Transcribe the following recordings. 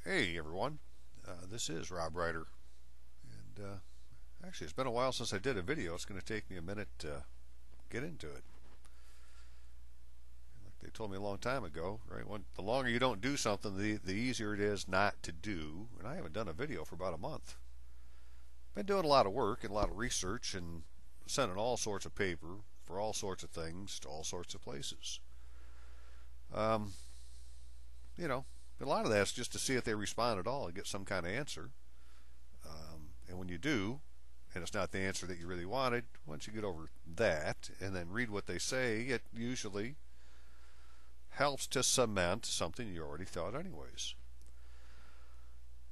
Hey everyone, this is Rob Ryder, and actually it's been a while since I did a video. It's going to take me a minute to get into it. Like they told me a long time ago, right? The longer you don't do something, the easier it is not to do. And I haven't done a video for about a month. Been doing a lot of work and a lot of research and sending all sorts of paper for all sorts of things to all sorts of places. Um, you know, a lot of that's just to see if they respond at all and get some kind of answer. And when you do, and it's not the answer that you really wanted, once you get over that and then read what they say, it usually helps to cement something you already thought anyways.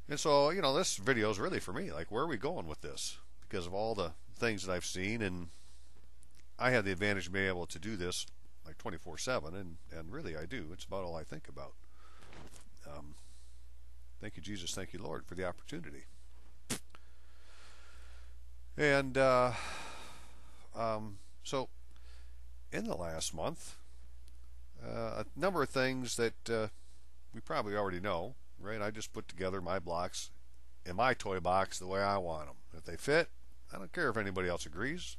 And so, this video is really for me. Like, where are we going with this? Because of all the things that I've seen, and I have the advantage of being able to do this like 24/7, and really I do. It's about all I think about. Thank you, Jesus. Thank you, Lord, for the opportunity. And so, in the last month, a number of things that we probably already know, right? I just put together my blocks in my toy box the way I want them. If they fit, I don't care if anybody else agrees.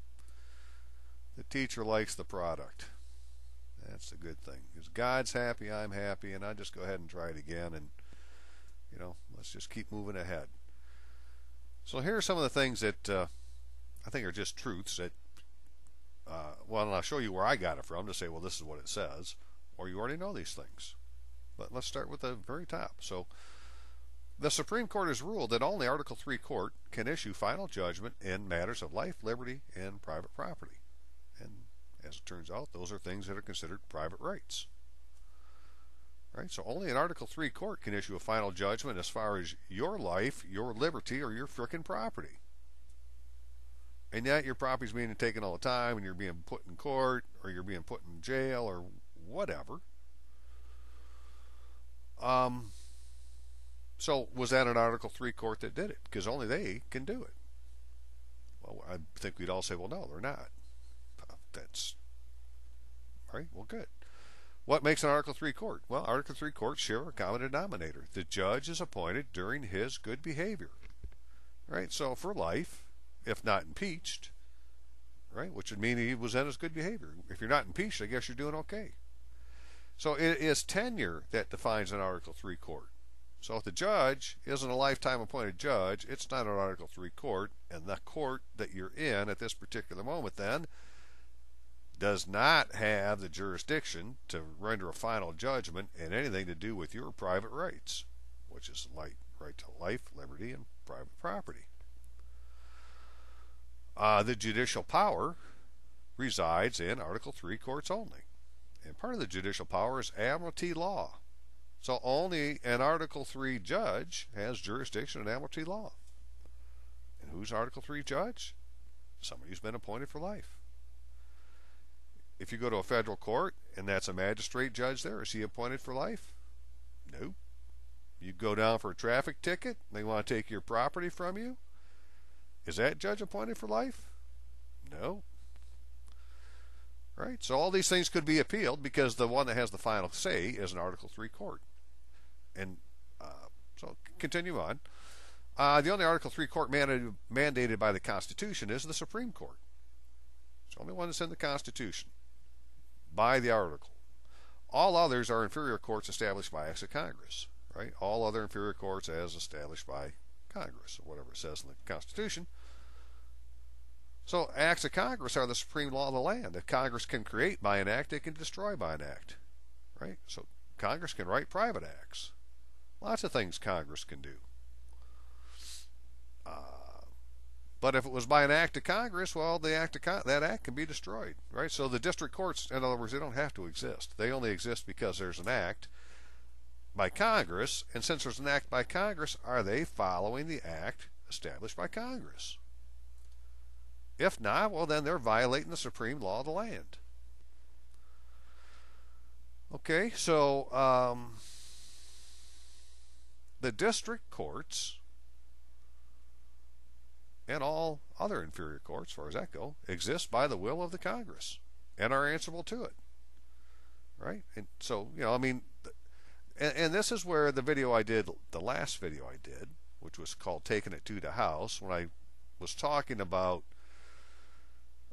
The teacher likes the product. That's a good thing. Because God's happy, I'm happy, and I just go ahead and try it again, and let's just keep moving ahead. So here are some of the things that I think are just truths that, and I'll show you where I got it from to say, well, this is what it says, or you already know these things. But let's start with the very top. So the Supreme Court has ruled that only Article 3 court can issue final judgment in matters of life, liberty, and private property. And as it turns out, those are things that are considered private rights. Right? So only an Article 3 court can issue a final judgment as far as your life, your liberty, or your frickin' property. And yet your property's being taken all the time, and you're being put in court, or you're being put in jail, or whatever. So was that an Article 3 court that did it? Because only they can do it. Well, I think we'd all say, well, no, they're not. That's all right. Well, good. What makes an Article 3 court? Well, Article 3 courts share a common denominator. The judge is appointed during his good behavior. Right? So for life, if not impeached, right, which would mean he was in his good behavior. If you're not impeached, I guess you're doing okay. So it is tenure that defines an Article 3 court. So if the judge isn't a lifetime appointed judge, it's not an Article 3 court, and the court that you're in at this particular moment then does not have the jurisdiction to render a final judgment in anything to do with your private rights, which is right to life, liberty, and private property. The judicial power resides in Article 3 courts only. And part of the judicial power is Admiralty law. So only an Article 3 judge has jurisdiction in Admiralty law. And who's Article 3 judge? Somebody who's been appointed for life. If you go to a federal court and that's a magistrate judge there, is he appointed for life? No. You go down for a traffic ticket, they want to take your property from you. Is that judge appointed for life? No. Right? So all these things could be appealed because the one that has the final say is an Article 3 court. And so continue on. The only Article 3 court mandated by the Constitution is the Supreme Court. It's the only one that's in the Constitution by the article. All others are inferior courts established by acts of Congress. Right? All other inferior courts as established by Congress, or whatever it says in the Constitution. So acts of Congress are the supreme law of the land. If Congress can create by an act, it can destroy by an act. Right? So Congress can write private acts. Lots of things Congress can do. But if it was by an act of Congress, well, that act can be destroyed. Right? So the district courts, in other words, they don't have to exist. They only exist because there's an act by Congress. And since there's an act by Congress, are they following the act established by Congress? If not, well, then they're violating the supreme law of the land. Okay, so the district courts and all other inferior courts, as far as that go, exist by the will of the Congress and are answerable to it. Right? And so, And this is where the video I did, the last video I did, which was called Taking It to the House, when I was talking about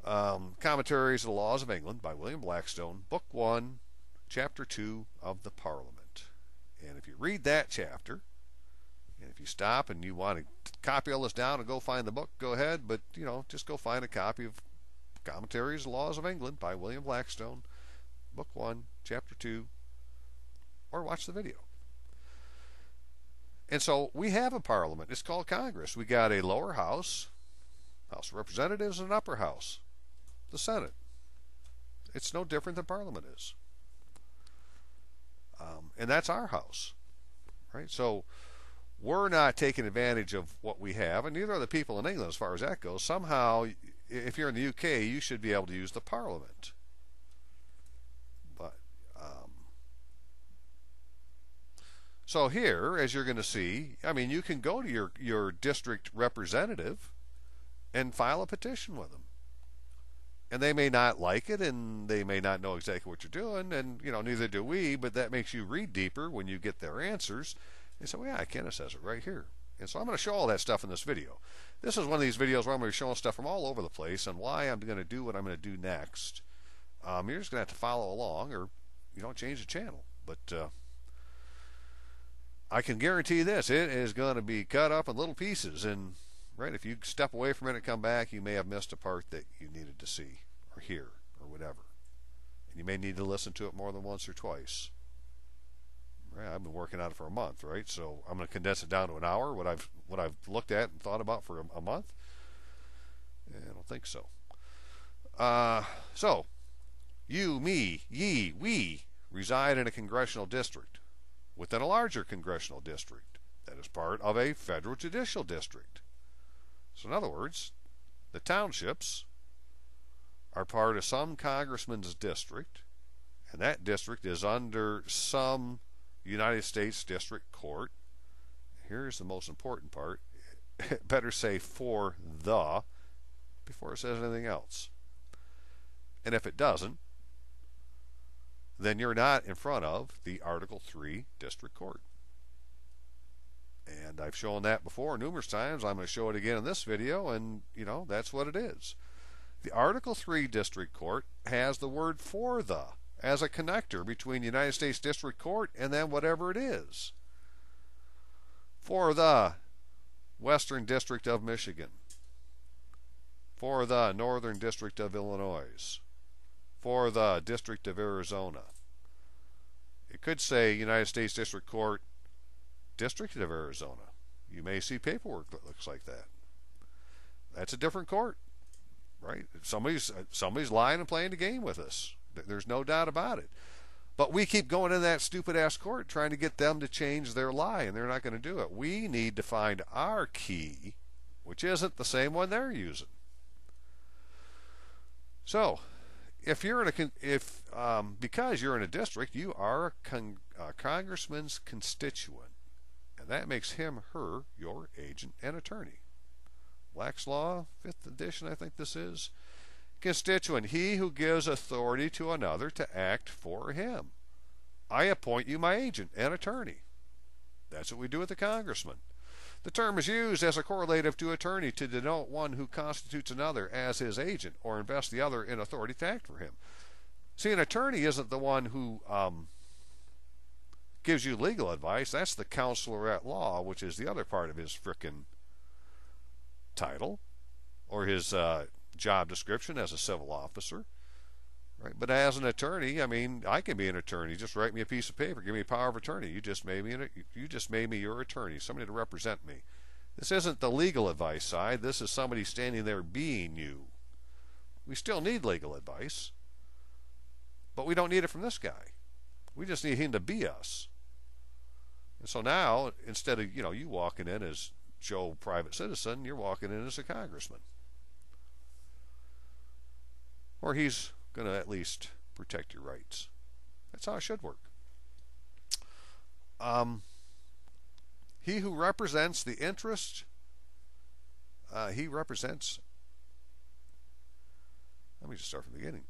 Commentaries of the Laws of England by William Blackstone, Book 1, Chapter 2 of the Parliament. And if you read that chapter, and if you stop and you want to copy all this down and go find the book, go ahead. But, just go find a copy of Commentaries of the Laws of England by William Blackstone, Book 1, Chapter 2, or watch the video. And so we have a parliament. It's called Congress. We got a lower house, House of Representatives, and an upper house, the Senate. It's no different than Parliament is. And that's our house, right? So we're not taking advantage of what we have, and neither are the people in England as far as that goes. Somehow, if you're in the UK, you should be able to use the Parliament. But so here, as you're going to see, you can go to your district representative and file a petition with them. And they may not like it, and they may not know exactly what you're doing, and neither do we, but that makes you read deeper when you get their answers. And so, yeah, Kenneth says it right here. And so I'm going to show all that stuff in this video. This is one of these videos where I'm going to be showing stuff from all over the place and why I'm going to do what I'm going to do next. You're just going to have to follow along, or change the channel. But I can guarantee this: it is going to be cut up in little pieces. And right, if you step away from it and come back, you may have missed a part that you needed to see or hear or whatever. And you may need to listen to it more than once or twice. Right, I've been working on it for a month, right? So I'm going to condense it down to an hour. What I've looked at and thought about for a month. I don't think so. So you, me, ye, we reside in a congressional district within a larger congressional district that is part of a federal judicial district. So in other words, the townships are part of some congressman's district, and that district is under some United States District Court. Here's the most important part. It better say "for the" before it says anything else. And if it doesn't, then you're not in front of the Article 3 District Court. And I've shown that before numerous times. I'm going to show it again in this video, and that's what it is. The Article 3 District Court has the word "for the" as a connector between the United States District Court and then whatever it is. For the Western District of Michigan. For the Northern District of Illinois. For the District of Arizona. It could say United States District Court, District of Arizona. You may see paperwork that looks like that. That's a different court, right? Somebody's lying and playing the game with us. There's no doubt about it. But we keep going in that stupid-ass court trying to get them to change their lie, and they're not going to do it. We need to find our key, which isn't the same one they're using. So, because you're in a district, you are a congressman's constituent, and that makes him, her, your agent and attorney. Black's Law, 5th edition, I think this is. Constituent, he who gives authority to another to act for him. I appoint you my agent and attorney. That's what we do with the congressman. The term is used as a correlative to attorney to denote one who constitutes another as his agent or invests the other in authority to act for him. See, an attorney isn't the one who gives you legal advice. That's the counselor at law, which is the other part of his frickin' title or his job description as a civil officer, right? But as an attorney, I can be an attorney. Just write me a piece of paper, give me a power of attorney. You just made me your attorney, somebody to represent me. This isn't the legal advice side. This is somebody standing there being you. We still need legal advice, but we don't need it from this guy. We just need him to be us. And so now, instead of you walking in as Joe, private citizen, you're walking in as a congressman. Or he's going to at least protect your rights. That's how it should work. He who represents the interest, let me just start from the beginning.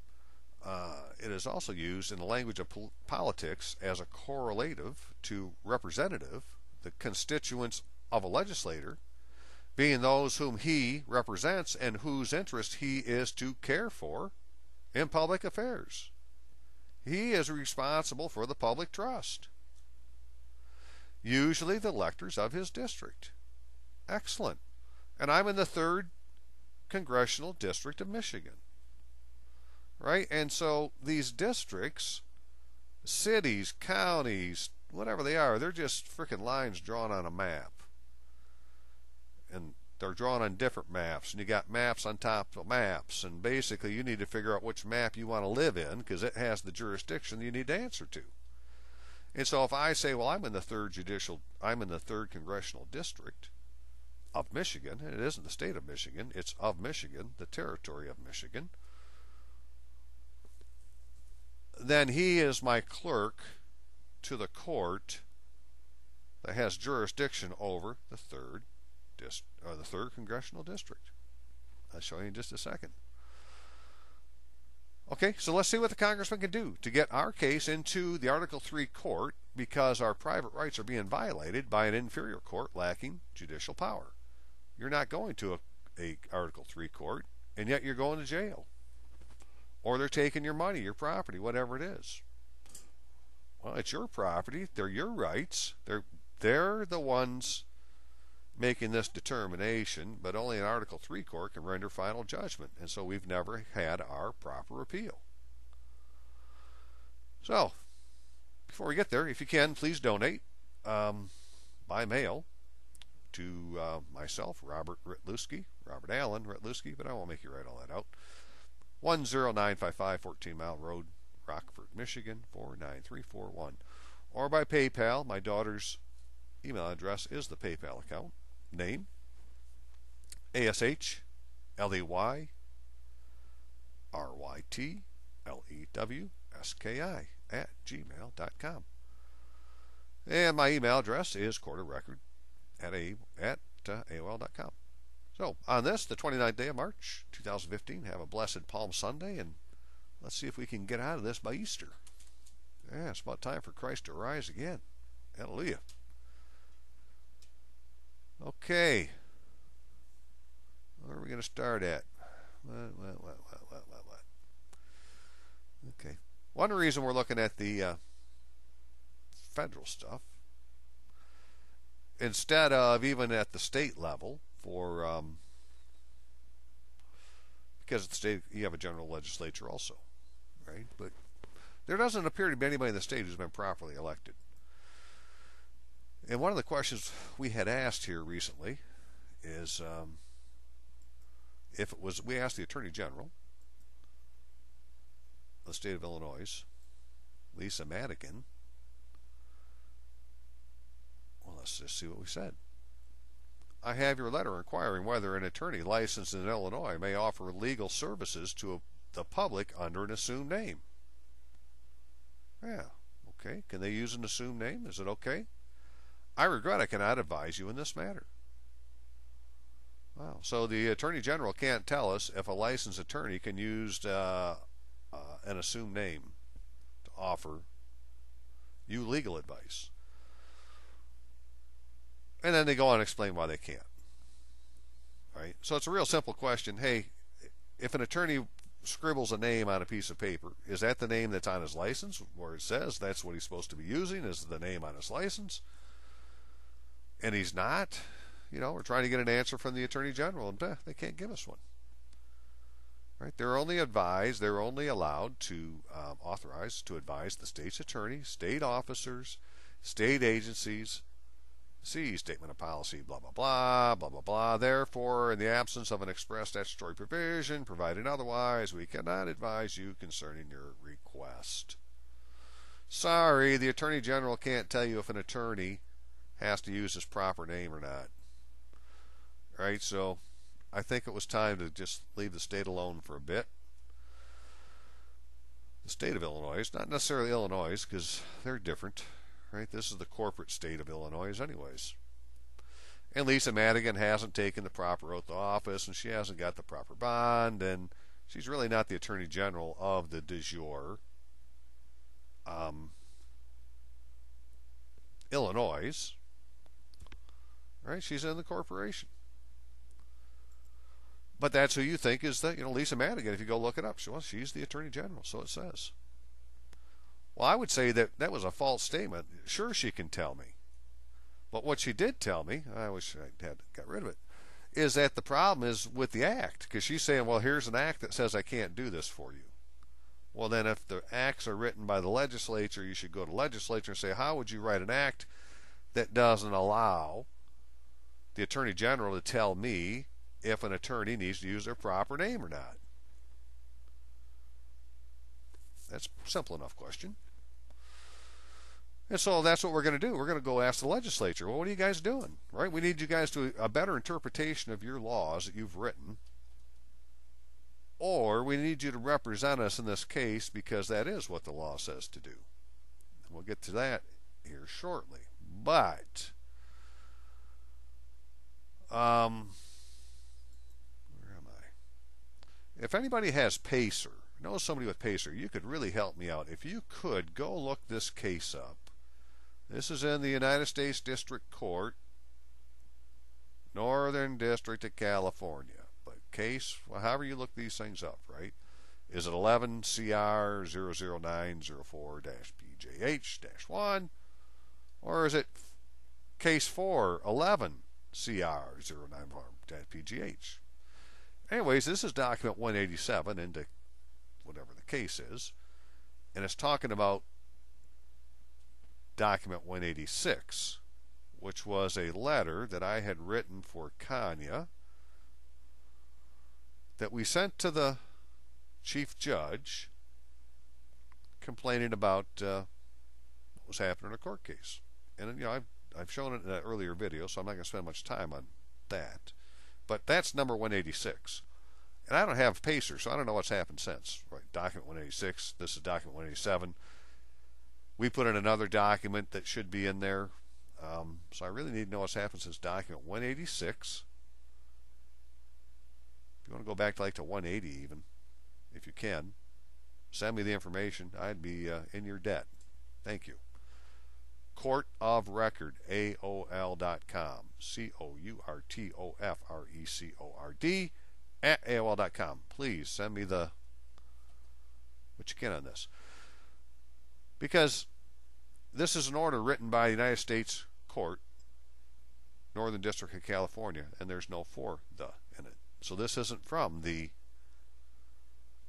it is also used in the language of politics as a correlative to representative, the constituents of a legislator, being those whom he represents and whose interest he is to care for in public affairs. He is responsible for the public trust. Usually the electors of his district. Excellent. And I'm in the 3rd Congressional District of Michigan. Right? And so these districts, cities, counties, whatever they are, they're just freaking lines drawn on a map. And they're drawn on different maps, and you got maps on top of maps, and basically you need to figure out which map you want to live in because it has the jurisdiction you need to answer to. And so if I say, well, I'm in the 3rd Congressional District of Michigan, and it isn't the state of Michigan, it's of Michigan, the territory of Michigan, then he is my clerk to the court that has jurisdiction over the 3rd Congressional District. I'll show you in just a second. Okay, so let's see what the congressman can do to get our case into the Article 3 court because our private rights are being violated by an inferior court lacking judicial power. You're not going to a Article 3 court, and yet you're going to jail. Or they're taking your money, your property, whatever it is. Well, it's your property. They're your rights. They're the ones making this determination, but only an Article 3 court can render final judgment. And so we've never had our proper appeal. So, before we get there, if you can, please donate by mail to myself, Robert Allen Ritluski, but I won't make you write all that out. 10955 14 Mile Road, Rockford, Michigan, 49341. Or by PayPal. My daughter's email address is the PayPal account. Name, ASH, LEY, RYT, LEWSKI at gmail.com. And my email address is courtofrecord at AOL.com. So, on this, the 29th day of March, 2015, have a blessed Palm Sunday, and let's see if we can get out of this by Easter. Yeah, it's about time for Christ to rise again. Hallelujah. Okay. Where are we going to start at? What? Okay. One reason we're looking at the federal stuff, instead of even at the state level, for because at the state you have a general legislature also, right? But there doesn't appear to be anybody in the state who's been properly elected. And one of the questions we had asked here recently is if it was, we asked the Attorney General of the state of Illinois, Lisa Madigan. Well, let's just see what we said. I have your letter inquiring whether an attorney licensed in Illinois may offer legal services to the public under an assumed name. Yeah, okay. Can they use an assumed name? Is it okay? I regret I cannot advise you in this matter. Wow. So the Attorney General can't tell us if a licensed attorney can use an assumed name to offer you legal advice. And then they go on and explain why they can't. Right? So it's a real simple question. Hey, if an attorney scribbles a name on a piece of paper, is that the name that's on his license where it says that's what he's supposed to be using, is the name on his license? And he's not, we're trying to get an answer from the Attorney General, and they can't give us one. Right? They're only allowed to authorize to advise the state's attorney, state officers, state agencies. See statement of policy, blah, blah, blah, blah, blah, blah. Therefore, in the absence of an express statutory provision, provided otherwise, we cannot advise you concerning your request. Sorry, the Attorney General can't tell you if an attorney has to use his proper name or not. Right? So, I think it was time to just leave the state alone for a bit. The state of Illinois, not necessarily Illinois, because they're different. Right? This is the corporate state of Illinois anyways. And Lisa Madigan hasn't taken the proper oath of office, and she hasn't got the proper bond, and She's really not the Attorney General of the de jure Illinois, right? She's in the corporation. But that's who you think is the, Lisa Madigan. If you go look it up, she's the Attorney General, so it says. Well, I would say that was a false statement. Sure, she can tell me. But what she did tell me, I wish I had got rid of it, is that the problem is with the act. Because she's saying, well, here's an act that says I can't do this for you. Well, then if the acts are written by the legislature, you should go to the legislature and say, how would you write an act that doesn't allow the Attorney General to tell me if an attorney needs to use their proper name or not? That's a simple enough question. And so that's what we're going to do. We're going to go ask the legislature, well, what are you guys doing? Right? We need you guys to a better interpretation of your laws that you've written. Or we need you to represent us in this case because that is what the law says to do. And we'll get to that here shortly. But where am I? If anybody has Pacer, knows somebody with Pacer, you could really help me out. If you could, go look this case up. This is in the United States District Court, Northern District of California. But case, well, however you look these things up, right? Is it 11 CR 00904-BJH-1? Or is it case 411 CR 094-PGH? Anyways, this is document 187 into whatever the case is, and it's talking about document 186, which was a letter that I had written for Kanya that we sent to the chief judge complaining about what was happening in a court case. And I've shown it in an earlier video, so I'm not going to spend much time on that. But that's number 186. And I don't have Pacer, so I don't know what's happened since. Right, document 186. This is document 187. We put in another document that should be in there. So I really need to know what's happened since document 186. If you want to go back to 180 even, if you can, send me the information. I'd be in your debt. Thank you. Court of Record, AOL.com. COURTOFRECORD at AOL.com. Please send me what you can on this. Because this is an order written by the United States Court, Northern District of California, and there's no "for the" in it. So this isn't from the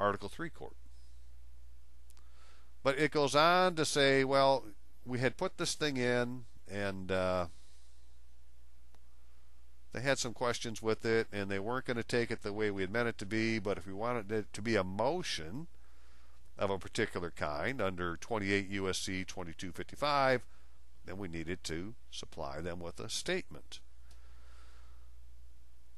Article 3 court. But it goes on to say, well, we had put this thing in, and they had some questions with it, and they weren't going to take it the way we had meant it to be, but if we wanted it to be a motion of a particular kind under 28 U.S.C. 2255, then we needed to supply them with a statement.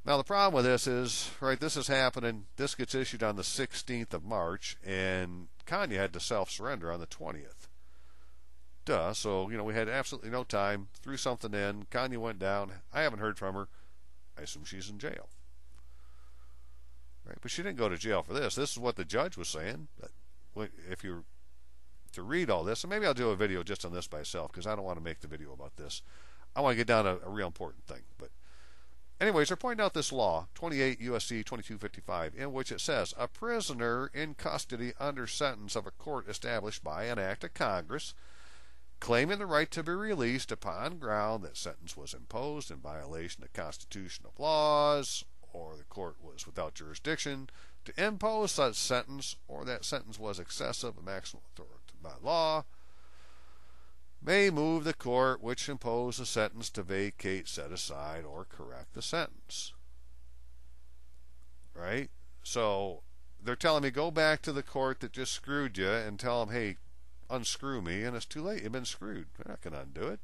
Now the problem with this is, right, this is happening, this gets issued on the 16th of March, and Kanya had to self-surrender on the 20th. Duh, so, we had absolutely no time, threw something in, Kanya went down, I haven't heard from her, I assume she's in jail. Right, but she didn't go to jail for this. This is what the judge was saying. If you're to read all this, and maybe I'll do a video just on this by itself because I don't want to make the video about this. I want to get down to a real important thing. But anyways, they're pointing out this law, 28 U.S.C. 2255, in which it says, a prisoner in custody under sentence of a court established by an act of Congress claiming the right to be released upon ground that sentence was imposed in violation of constitutional laws, or the court was without jurisdiction to impose such sentence, or that sentence was excessive and maximum authority by law, may move the court which imposed the sentence to vacate, set aside, or correct the sentence. Right? So they're telling me go back to the court that just screwed you and tell them, hey, unscrew me, and it's too late. You've been screwed. They're not going to undo it.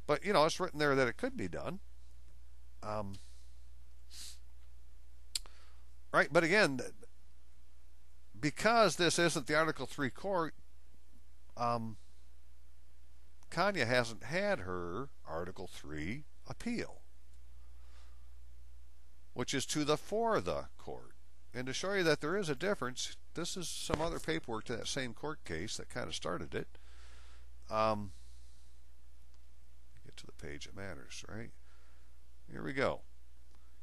But, it's written there that it could be done. Right, but again, because this isn't the Article 3 court, Kanya hasn't had her Article 3 appeal. which is to the for the court. And to show you that there is a difference, this is some other paperwork to that same court case that kind of started it. Get to the page that matters, right? Here we go.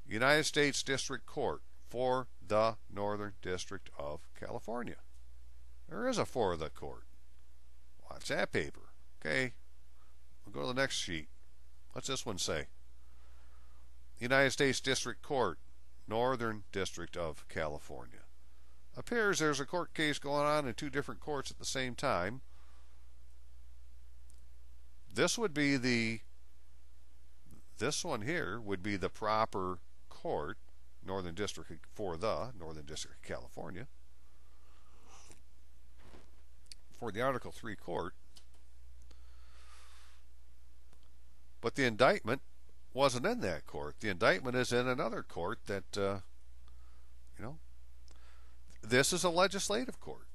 United States District Court for the Northern District of California. There is a for the court. Watch that paper. Okay. We'll go to the next sheet. What's this one say? United States District Court, Northern District of California. Appears there's a court case going on in two different courts at the same time. This would be this one here would be the proper court, Northern District for the Northern District of California. For the Article 3 court. But the indictment wasn't in that court. The indictment is in another court that, this is a legislative court.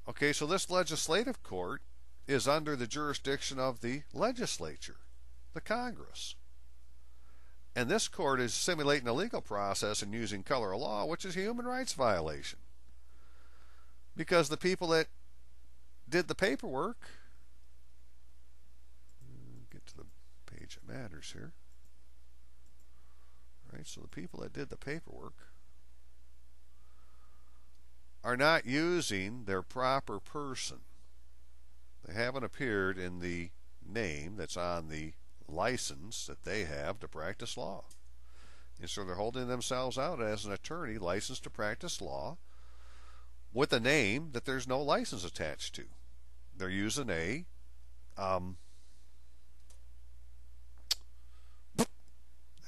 Okay, so this legislative court is under the jurisdiction of the legislature, the Congress. And this court is simulating a legal process and using color of law, which is a human rights violation. Because the people that did the paperwork, get to the page that matters here. Right, so the people that did the paperwork are not using their proper person. They haven't appeared in the name that's on the license that they have to practice law. And so they're holding themselves out as an attorney licensed to practice law with a name that there's no license attached to. They're using a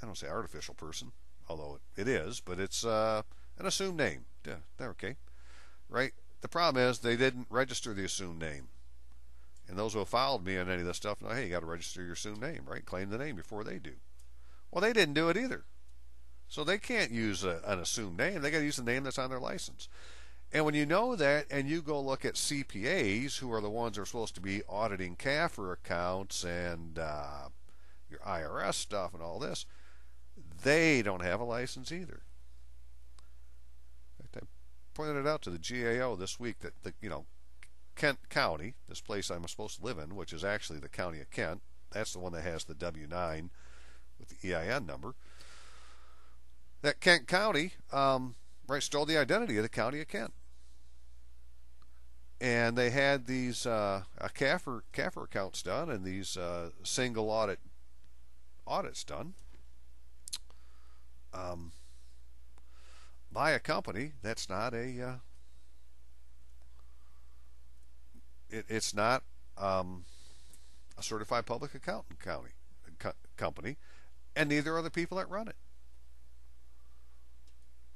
I don't say artificial person, although it is, but it's an assumed name. Yeah, they're okay. Right? The problem is they didn't register the assumed name. And those who have followed me on any of this stuff know, hey, you got to register your assumed name, right? Claim the name before they do. Well, they didn't do it either. So they can't use an assumed name. They got to use the name that's on their license. And when you know that and you go look at CPAs, who are the ones that are supposed to be auditing CAFR accounts and your IRS stuff and all this, they don't have a license either. In fact, I pointed it out to the GAO this week that Kent County, this place I'm supposed to live in, which is actually the county of Kent, that's the one that has the W-9 with the EIN number. That Kent County, stole the identity of the county of Kent. And they had these CAFR accounts done and these single audits done by a company that's not it's not a certified public accountant company, and neither are the people that run it.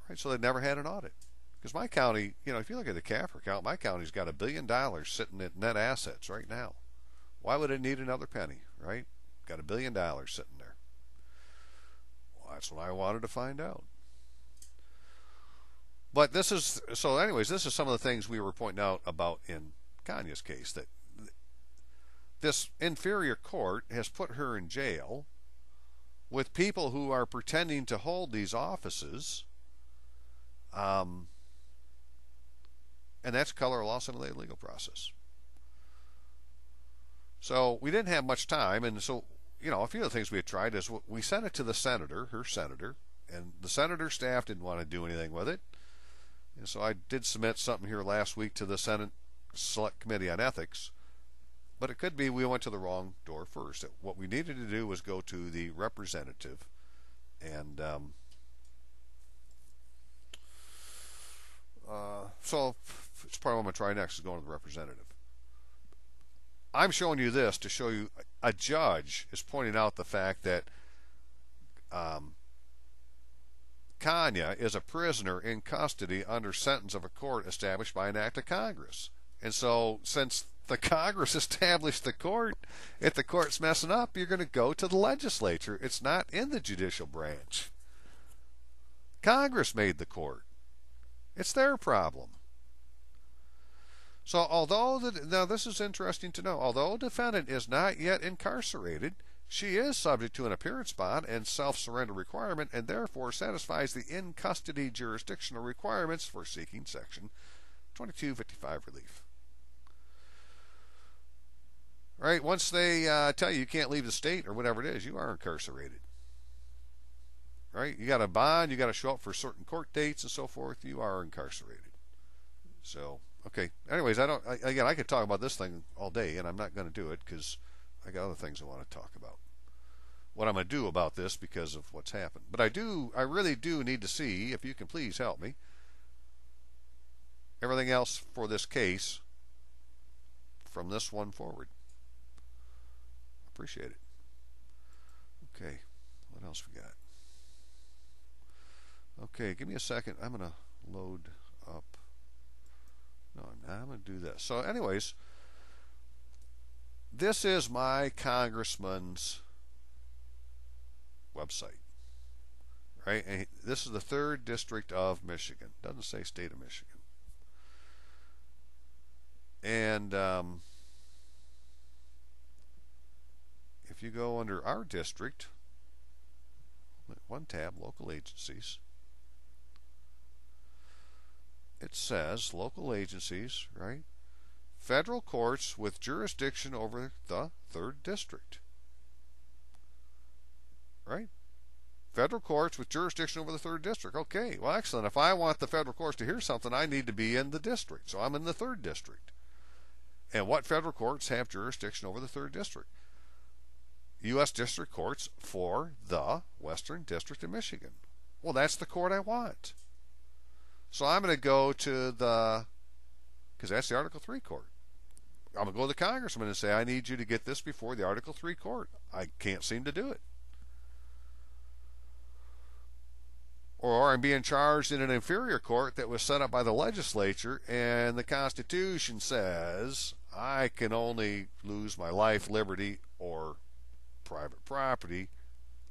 Right, so they never had an audit. Because my county, if you look at the CAFR account, my county's got $1 billion sitting at net assets right now. Why would it need another penny, right? Got $1 billion sitting there. Well, that's what I wanted to find out. But this is some of the things we were pointing out about in Kanya's case, that this inferior court has put her in jail with people who are pretending to hold these offices, and that's color of law simulated legal process. So we didn't have much time, and so a few of the things we had tried is we sent it to the senator, her senator, and the senator staff didn't want to do anything with it. And so I did submit something here last week to the Senate Select Committee on Ethics, but it could be we went to the wrong door first. What we needed to do was go to the representative, and so it's part of what I'm going to try next is going to the representative. I'm showing you this to show you a judge is pointing out the fact that Kanya is a prisoner in custody under sentence of a court established by an act of Congress. And so since the Congress established the court, if the court's messing up, you're going to go to the legislature. It's not in the judicial branch. Congress made the court. It's their problem. So now this is interesting to know. Although the defendant is not yet incarcerated, She is subject to an appearance bond and self-surrender requirement and therefore satisfies the in-custody jurisdictional requirements for seeking Section 2255 relief. Right? Once they tell you can't leave the state or whatever it is, you are incarcerated. Right? You got a bond, you got to show up for certain court dates and so forth, you are incarcerated. So, okay. Anyways, I could talk about this thing all day, and I'm not going to do it because I got other things I want to talk about. What I'm going to do about this because of what's happened. But I really do need to see, if you can please help me, everything else for this case from this one forward. Appreciate it. Okay, what else we got? Okay, give me a second. I'm going to load up. No, I'm not. I'm going to do this. So anyways, this is my congressman's website. Right? And this is the 3rd District of Michigan. Doesn't say State of Michigan. And if you go under our district, one tab, local agencies, it says local agencies, right? Federal courts with jurisdiction over the 3rd District. Right? Federal courts with jurisdiction over the 3rd District. Okay, well, excellent. If I want the federal courts to hear something, I need to be in the district. So I'm in the 3rd District. And what federal courts have jurisdiction over the 3rd District? U.S. District Courts for the Western District of Michigan. Well, that's the court I want. So I'm going to go to because that's the Article 3 court. I'm going to go to the congressman and say, I need you to get this before the Article 3 court. I can't seem to do it. Or I'm being charged in an inferior court that was set up by the legislature, and the Constitution says I can only lose my life, liberty, or private property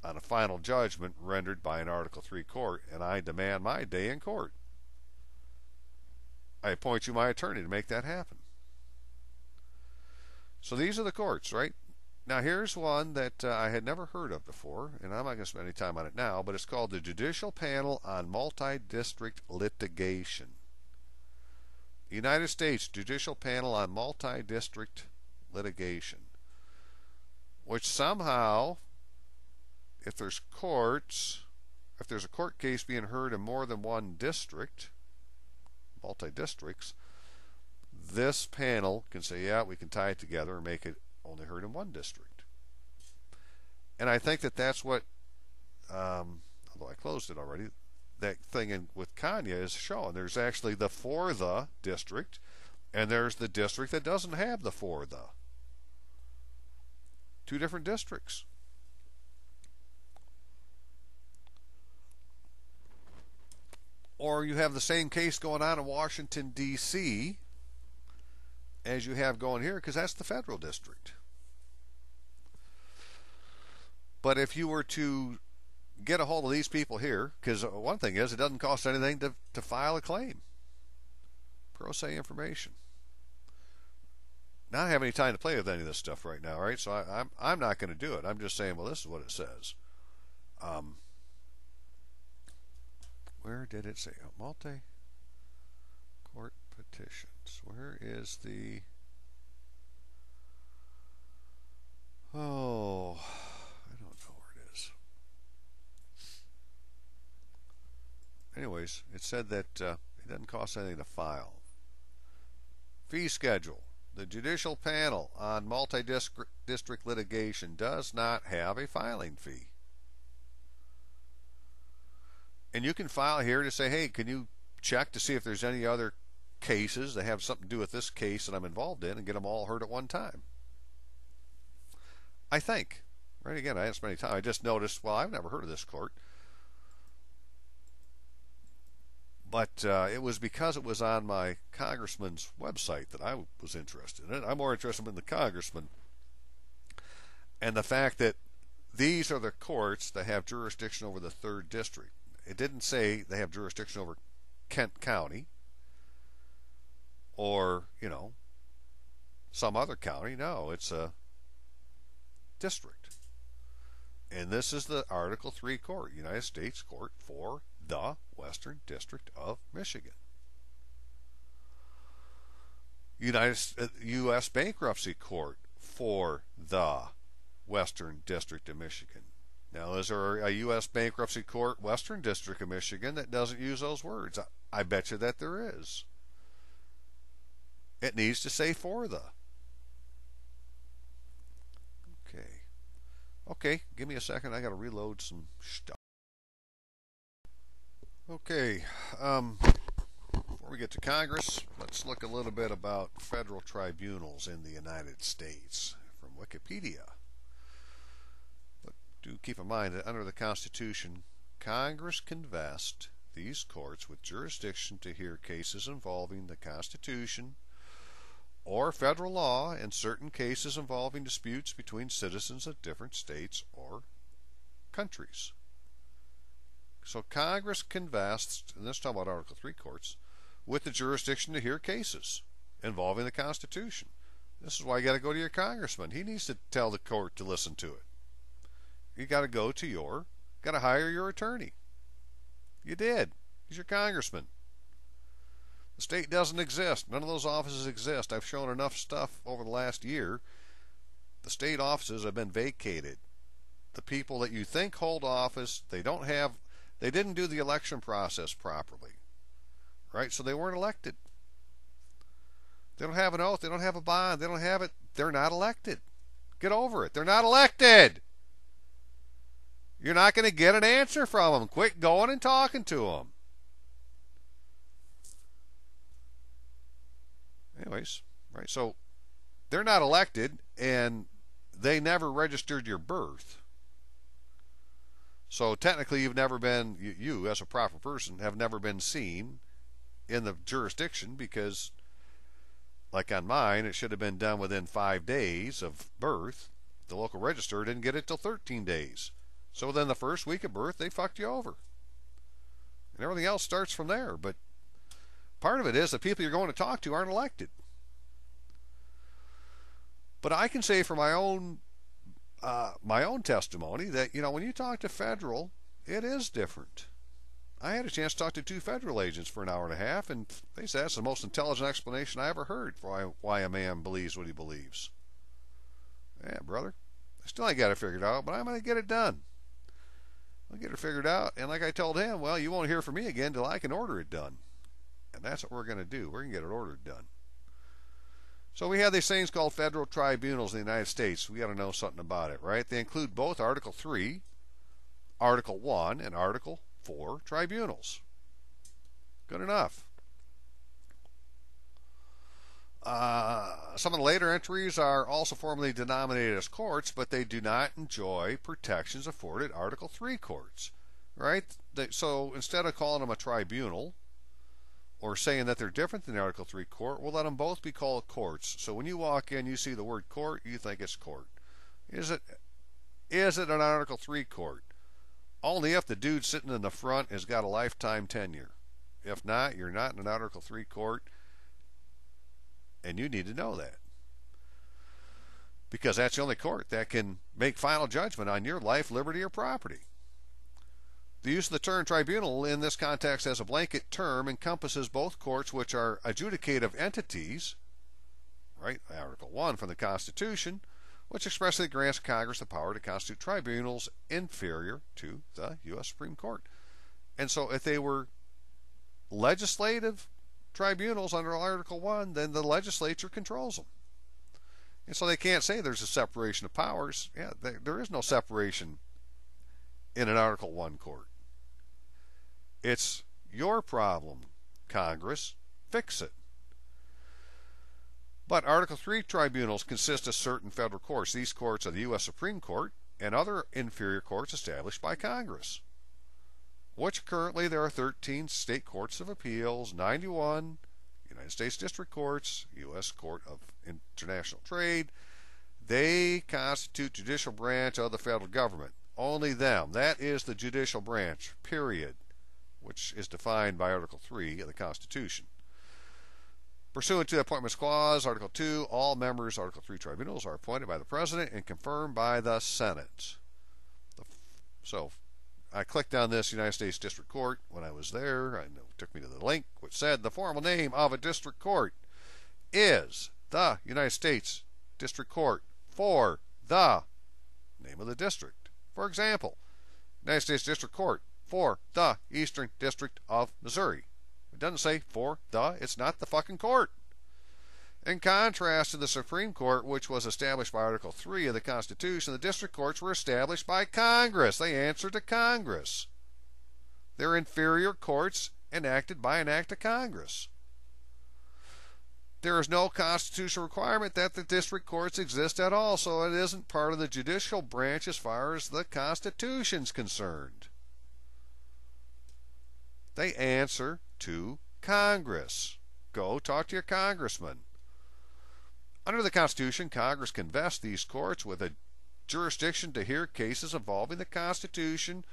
on a final judgment rendered by an Article 3 court, and I demand my day in court. I appoint you my attorney to make that happen. So these are the courts, right? Now here's one that I had never heard of before, and I'm not going to spend any time on it now, but it's called the Judicial Panel on Multi-District Litigation. United States Judicial Panel on Multi-District Litigation. Which somehow, if there's a court case being heard in more than one district, multi-districts, this panel can say, yeah, we can tie it together and make it only heard in one district. And I think that that's what, although I closed it already, that thing with Kanye is showing. There's actually the for the district, and there's the district that doesn't have the for the. 2 different districts. Or you have the same case going on in Washington, D.C. as you have going here, because that's the federal district. But if you were to get a hold of these people here, because one thing is, it doesn't cost anything to file a claim. Pro se information. Now I don't have any time to play with any of this stuff right now, right? So I'm not going to do it. I'm just saying, well, this is what it says. Where did it say? Oh, multi-court petitions. Where is the... Oh, I don't know where it is. Anyways, it said that it doesn't cost anything to file. Fee schedule. The Judicial Panel on Multi-District Litigation does not have a filing fee. And you can file here to say, hey, can you check to see if there's any other cases that have something to do with this case that I'm involved in and get them all heard at one time. I think. Right, again, I didn't spend any time. I just noticed, well, I've never heard of this court. But it was because it was on my congressman's website that I was interested in it. I'm more interested in the congressman. And the fact that these are the courts that have jurisdiction over the 3rd District. It didn't say they have jurisdiction over Kent County or, some other county. No, it's a district. And this is the Article 3 Court, United States Court for the Western District of Michigan. U.S. Bankruptcy Court for the Western District of Michigan. Now, is there a U.S. Bankruptcy Court, Western District of Michigan, that doesn't use those words? I bet you that there is. It needs to say for the. Okay, give me a second. I got to reload some stuff. Okay, before we get to Congress, let's look a little bit about federal tribunals in the United States from Wikipedia. But do keep in mind that under the Constitution, Congress can vest these courts with jurisdiction to hear cases involving the Constitution or federal law in certain cases involving disputes between citizens of different states or countries. So Congress can vest, and this is talking about Article 3 courts, with the jurisdiction to hear cases involving the Constitution. This is why you got to go to your congressman. He needs to tell the court to listen to it. You got to hire your attorney. You did. He's your congressman. The state doesn't exist. None of those offices exist. I've shown enough stuff over the last year. The state offices have been vacated. The people that you think hold office, they didn't do the election process properly. Right? So they weren't elected. They don't have an oath. They don't have a bond. They don't have it. They're not elected. Get over it. They're not elected. You're not going to get an answer from them. Quit going and talking to them. Anyways, right, so they're not elected and they never registered your birth. So technically you've never been, you as a proper person have never been seen in the jurisdiction because, like on mine, it should have been done within 5 days of birth. The local register didn't get it till 13 days. So within the first week of birth, they fucked you over. And everything else starts from there. But part of it is the people you're going to talk to aren't elected. But I can say for my own testimony that, when you talk to federal, it is different. I had a chance to talk to 2 federal agents for an hour and a half, and they said that's the most intelligent explanation I ever heard for why a man believes what he believes. Yeah, brother. I still ain't got it figured out, but I'm going to get it done. I'll get it figured out, and like I told him, well, you won't hear from me again till I can order it done. And that's what we're going to do. We're going to get it ordered done. So we have these things called federal tribunals in the United States. We got to know something about it, right? They include both Article 3, Article 1, and Article 4 tribunals. Good enough. Some of the later entries are also formally denominated as courts, but they do not enjoy protections afforded Article 3 courts, right? So instead of calling them a tribunal or saying that they're different than the Article 3 court, we'll let them both be called courts. So when you walk in, you see the word court, you think it's court. Is it an Article 3 court? Only if the dude sitting in the front has got a lifetime tenure. If not, you're not in an Article 3 court. And you need to know that. Because that's the only court that can make final judgment on your life, liberty, or property. The use of the term tribunal in this context as a blanket term encompasses both courts which are adjudicative entities, right? Article 1 from the Constitution, which expressly grants Congress the power to constitute tribunals inferior to the U.S. Supreme Court. And so if they were legislative tribunals under Article 1, then the legislature controls them. And so they can't say there's a separation of powers. Yeah, there is no separation in an Article 1 court. It's your problem, Congress. Fix it. But Article 3 tribunals consist of certain federal courts. These courts are the U.S. Supreme Court and other inferior courts established by Congress, which currently there are 13 state courts of appeals, 91 United States district courts, U.S. Court of International Trade. They constitute judicial branch of the federal government. Only them. That is the judicial branch, period, which is defined by Article 3 of the Constitution. Pursuant to the Appointments Clause, Article 2, all members of Article 3 tribunals are appointed by the President and confirmed by the Senate. The So I clicked on this United States District Court when I was there. It took me to the link which said the formal name of a district court is the United States District Court for the name of the district. For example, United States District Court for the Eastern District of Missouri. It doesn't say for the, it's not the fucking court. In contrast to the Supreme Court, which was established by Article 3 of the Constitution, the district courts were established by Congress. They answer to Congress. They're inferior courts enacted by an act of Congress. There is no constitutional requirement that the district courts exist at all, so it isn't part of the judicial branch as far as the Constitution's concerned. They answer to Congress. Go talk to your congressman. Under the Constitution, Congress can vest these courts with a jurisdiction to hear cases involving the Constitution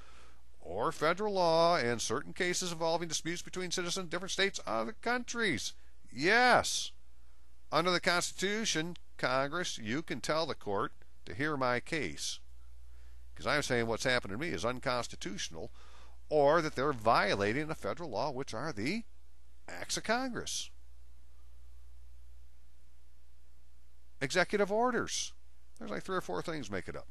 or federal law and certain cases involving disputes between citizens of different states or other countries. Yes. Under the Constitution, Congress, you can tell the court to hear my case. Because I'm saying what's happened to me is unconstitutional, or that they're violating a federal law, which are the acts of Congress. Executive orders. There's like 3 or 4 things make it up.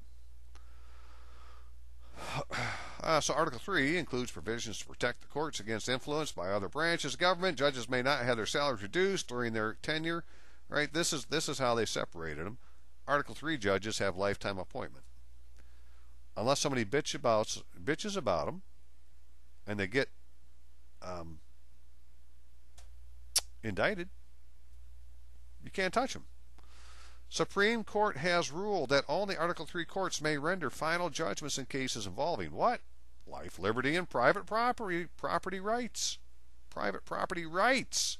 So Article 3 includes provisions to protect the courts against influence by other branches of government. Judges may not have their salaries reduced during their tenure. Right? This is how they separated them. Article 3 judges have lifetime appointment. Unless somebody bitches about them and they get indicted, you can't touch them. Supreme Court has ruled that only Article 3 courts may render final judgments in cases involving what? Life, liberty, and private property rights. Private property rights.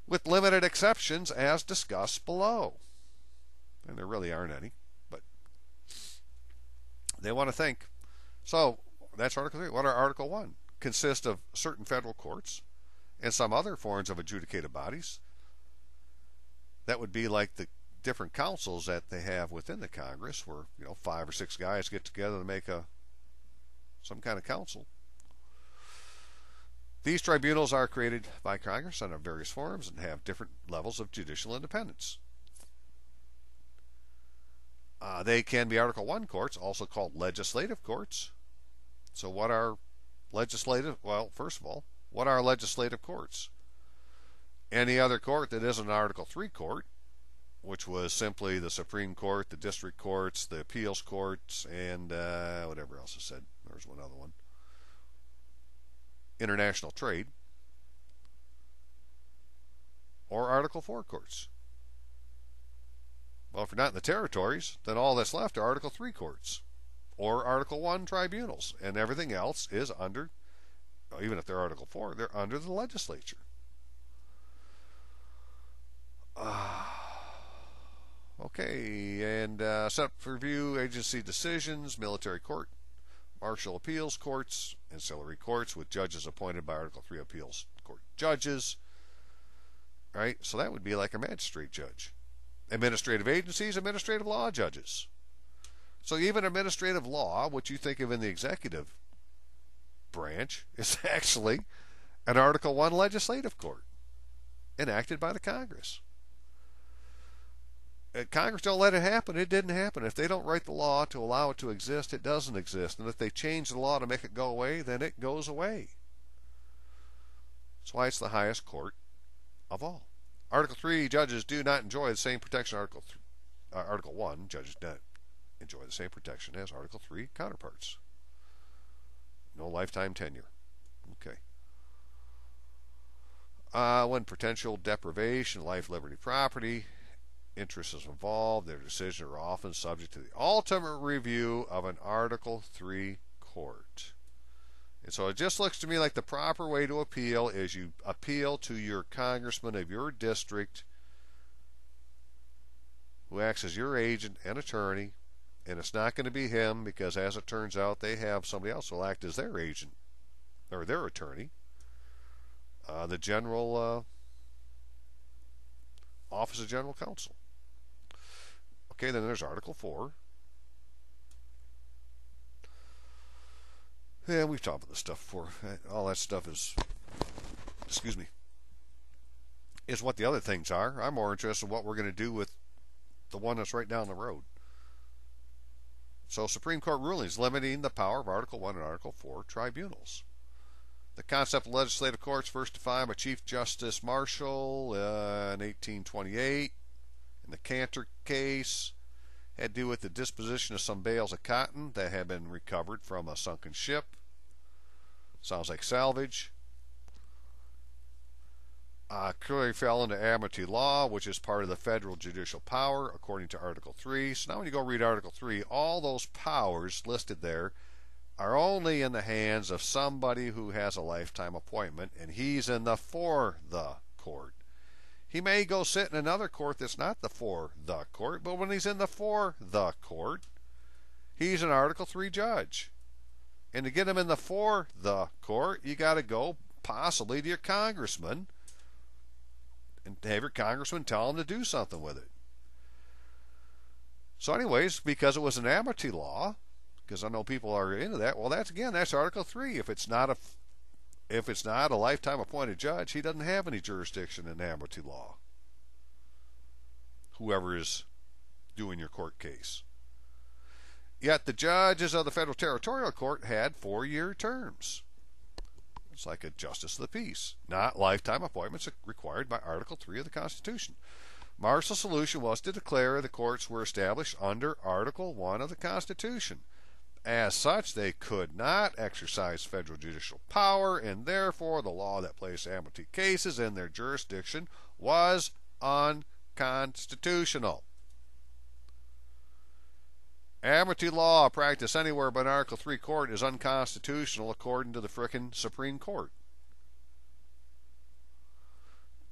With limited exceptions as discussed below. And there really aren't any, but they want to think. So that's Article 3. What are Article 1? Consists of certain federal courts and some other forms of adjudicated bodies. That would be like the different councils that they have within the Congress, where 5 or 6 guys get together to make some kind of council. These tribunals are created by Congress under various forms and have different levels of judicial independence. They can be Article 1 courts, also called legislative courts. So what are legislative? Well, first of all, what are legislative courts? Any other court that isn't an Article 3 court, which was simply the Supreme Court, the district courts, the appeals courts, and whatever else is said. There's one other one. International trade, or Article 4 courts. Well, if you're not in the territories, then all that's left are Article 3 courts, or Article 1 tribunals, and everything else is under, even if they're Article 4, they're under the legislature. Okay, and set up for review agency decisions, military court, martial appeals courts, ancillary courts with judges appointed by Article 3 appeals court judges. Right? So that would be like a magistrate judge. Administrative agencies, administrative law judges. So even administrative law, what you think of in the executive branch, is actually an Article 1 legislative court enacted by the Congress. Congress don't let it happen. It didn't happen. If they don't write the law to allow it to exist, it doesn't exist. And if they change the law to make it go away, then it goes away. That's why it's the highest court of all. Article 3 judges do not enjoy the same protection Article 1 judges don't enjoy the same protection as Article 3 counterparts. No lifetime tenure. Okay. When potential deprivation, life, liberty, property, interest is involved, their decisions are often subject to the ultimate review of an Article 3 court. And so it just looks to me like the proper way to appeal is you appeal to your congressman of your district who acts as your agent and attorney, and it's not going to be him because, as it turns out, they have somebody else who will act as their agent or their attorney. The General Office of General Counsel. Okay, then there's Article 4. Yeah, we've talked about this stuff before. All that stuff is, excuse me, is what the other things are. I'm more interested in what we're going to do with the one that's right down the road. So Supreme Court rulings limiting the power of Article 1 and Article 4 tribunals. The concept of legislative courts first defined by Chief Justice Marshall in 1828 in the Cantor case had to do with the disposition of some bales of cotton that had been recovered from a sunken ship. Sounds like salvage. Clearly fell into Admiralty law, which is part of the federal judicial power, according to Article 3. So now when you go read Article 3, all those powers listed there are only in the hands of somebody who has a lifetime appointment, and he's in the for the court. He may go sit in another court that's not the for the court, but when he's in the for the court, he's an Article 3 judge. And to get him in the for the court, you got to go possibly to your congressman and have your congressman tell him to do something with it. So anyways, because it was an Admiralty law, because I know people are into that, well, that's Article 3. If it's not a lifetime appointed judge, he doesn't have any jurisdiction in Admiralty law. Whoever is doing your court case. Yet the judges of the Federal Territorial Court had 4-year terms. It's like a justice of the peace, not lifetime appointments required by Article 3 of the Constitution. Marshall's solution was to declare the courts were established under Article 1 of the Constitution. As such, they could not exercise federal judicial power, and therefore the law that placed Admiralty cases in their jurisdiction was unconstitutional. Admiralty law practiced anywhere but an Article 3 court is unconstitutional according to the frickin' Supreme Court.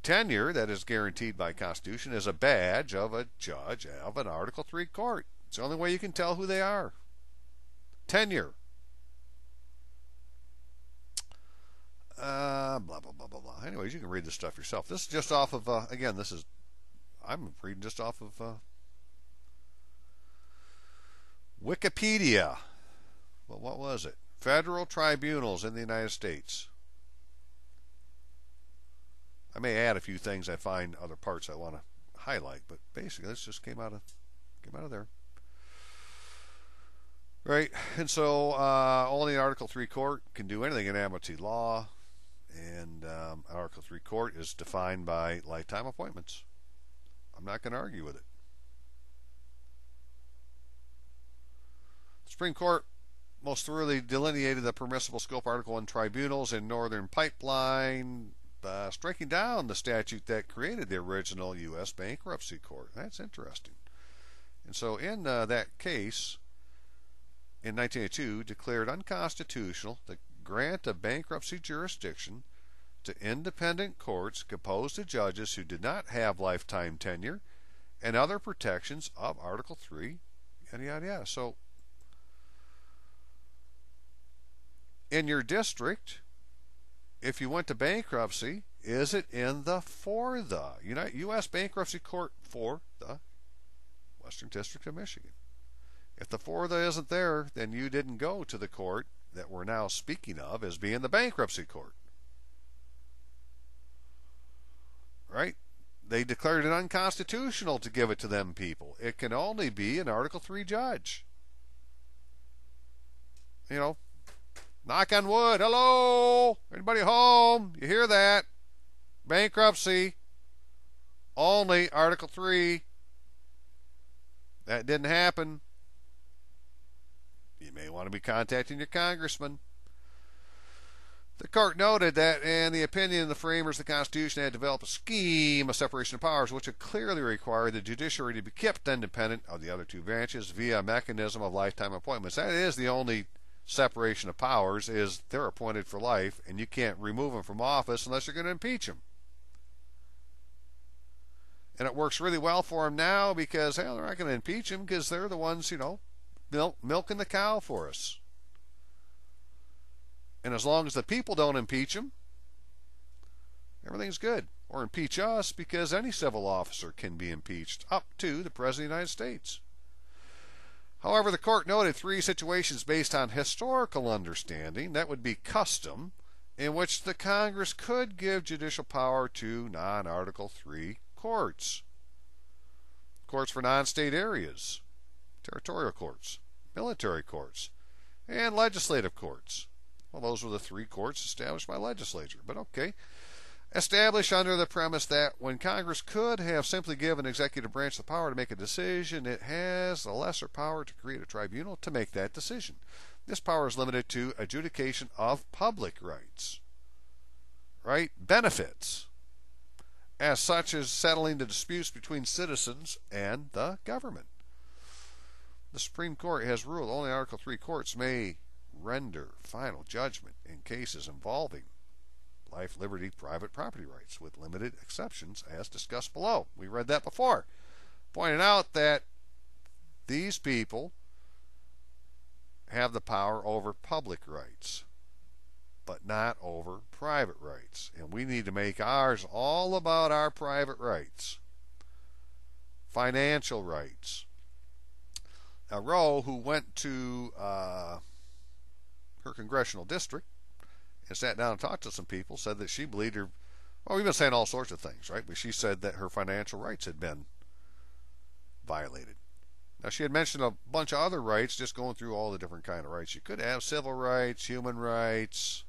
Tenure that is guaranteed by Constitution is a badge of a judge of an Article 3 court. It's the only way you can tell who they are. Tenure. Blah, blah, blah, blah, blah. Anyways, you can read this stuff yourself. This is just off of, again, I'm reading just off of Wikipedia. Well, what was it? Federal tribunals in the United States. I may add a few things I find other parts I want to highlight, but basically this just came out of there. Right, and so only an Article 3 court can do anything in Admiralty law, and Article 3 court is defined by lifetime appointments. I'm not going to argue with it. The Supreme Court most thoroughly delineated the permissible scope Article 1 tribunals in Northern Pipeline, striking down the statute that created the original U.S. Bankruptcy Court. That's interesting. And so in that case, in 1982, declared unconstitutional the grant of bankruptcy jurisdiction to independent courts composed of judges who did not have lifetime tenure and other protections of Article 3, yada, yada, yada. So, in your district, if you went to bankruptcy, is it in the for the U.S. Bankruptcy Court for the Western District of Michigan? If the for the isn't there, then you didn't go to the court that we're now speaking of as being the bankruptcy court. Right? They declared it unconstitutional to give it to them people. It can only be an Article 3 judge. Knock on wood. Hello? Anybody home? You hear that? Bankruptcy. Only Article 3. That didn't happen. You may want to be contacting your congressman. The court noted that in the opinion of the framers of the Constitution had developed a scheme of separation of powers which would clearly require the judiciary to be kept independent of the other two branches via a mechanism of lifetime appointments. That is the only separation of powers, is they're appointed for life and you can't remove them from office unless you're going to impeach them. And it works really well for them now because they're not going to impeach them because they're the ones, milking the cow for us. And as long as the people don't impeach them, everything's good. Or impeach us, because any civil officer can be impeached, up to the President of the United States. However, the court noted three situations based on historical understanding, that would be custom, in which the Congress could give judicial power to non-Article III courts. Courts for non-state areas, territorial courts, military courts, and legislative courts. Well, those were the three courts established by legislature, but okay. Established under the premise that when Congress could have simply given executive branch the power to make a decision, it has the lesser power to create a tribunal to make that decision. This power is limited to adjudication of public rights, right? Benefits, as such as settling the disputes between citizens and the government. The Supreme Court has ruled only Article III courts may render final judgment in cases involving life, liberty, private property rights, with limited exceptions as discussed below. We read that before, pointing out that these people have the power over public rights, but not over private rights. And we need to make ours all about our private rights. Financial rights. Now, Roe, who went to her congressional district and sat down and talked to some people, said that she believed her, well, we've been saying all sorts of things, right? But she said that her financial rights had been violated. Now, she had mentioned a bunch of other rights, just going through all the different kind of rights. You could have civil rights, human rights,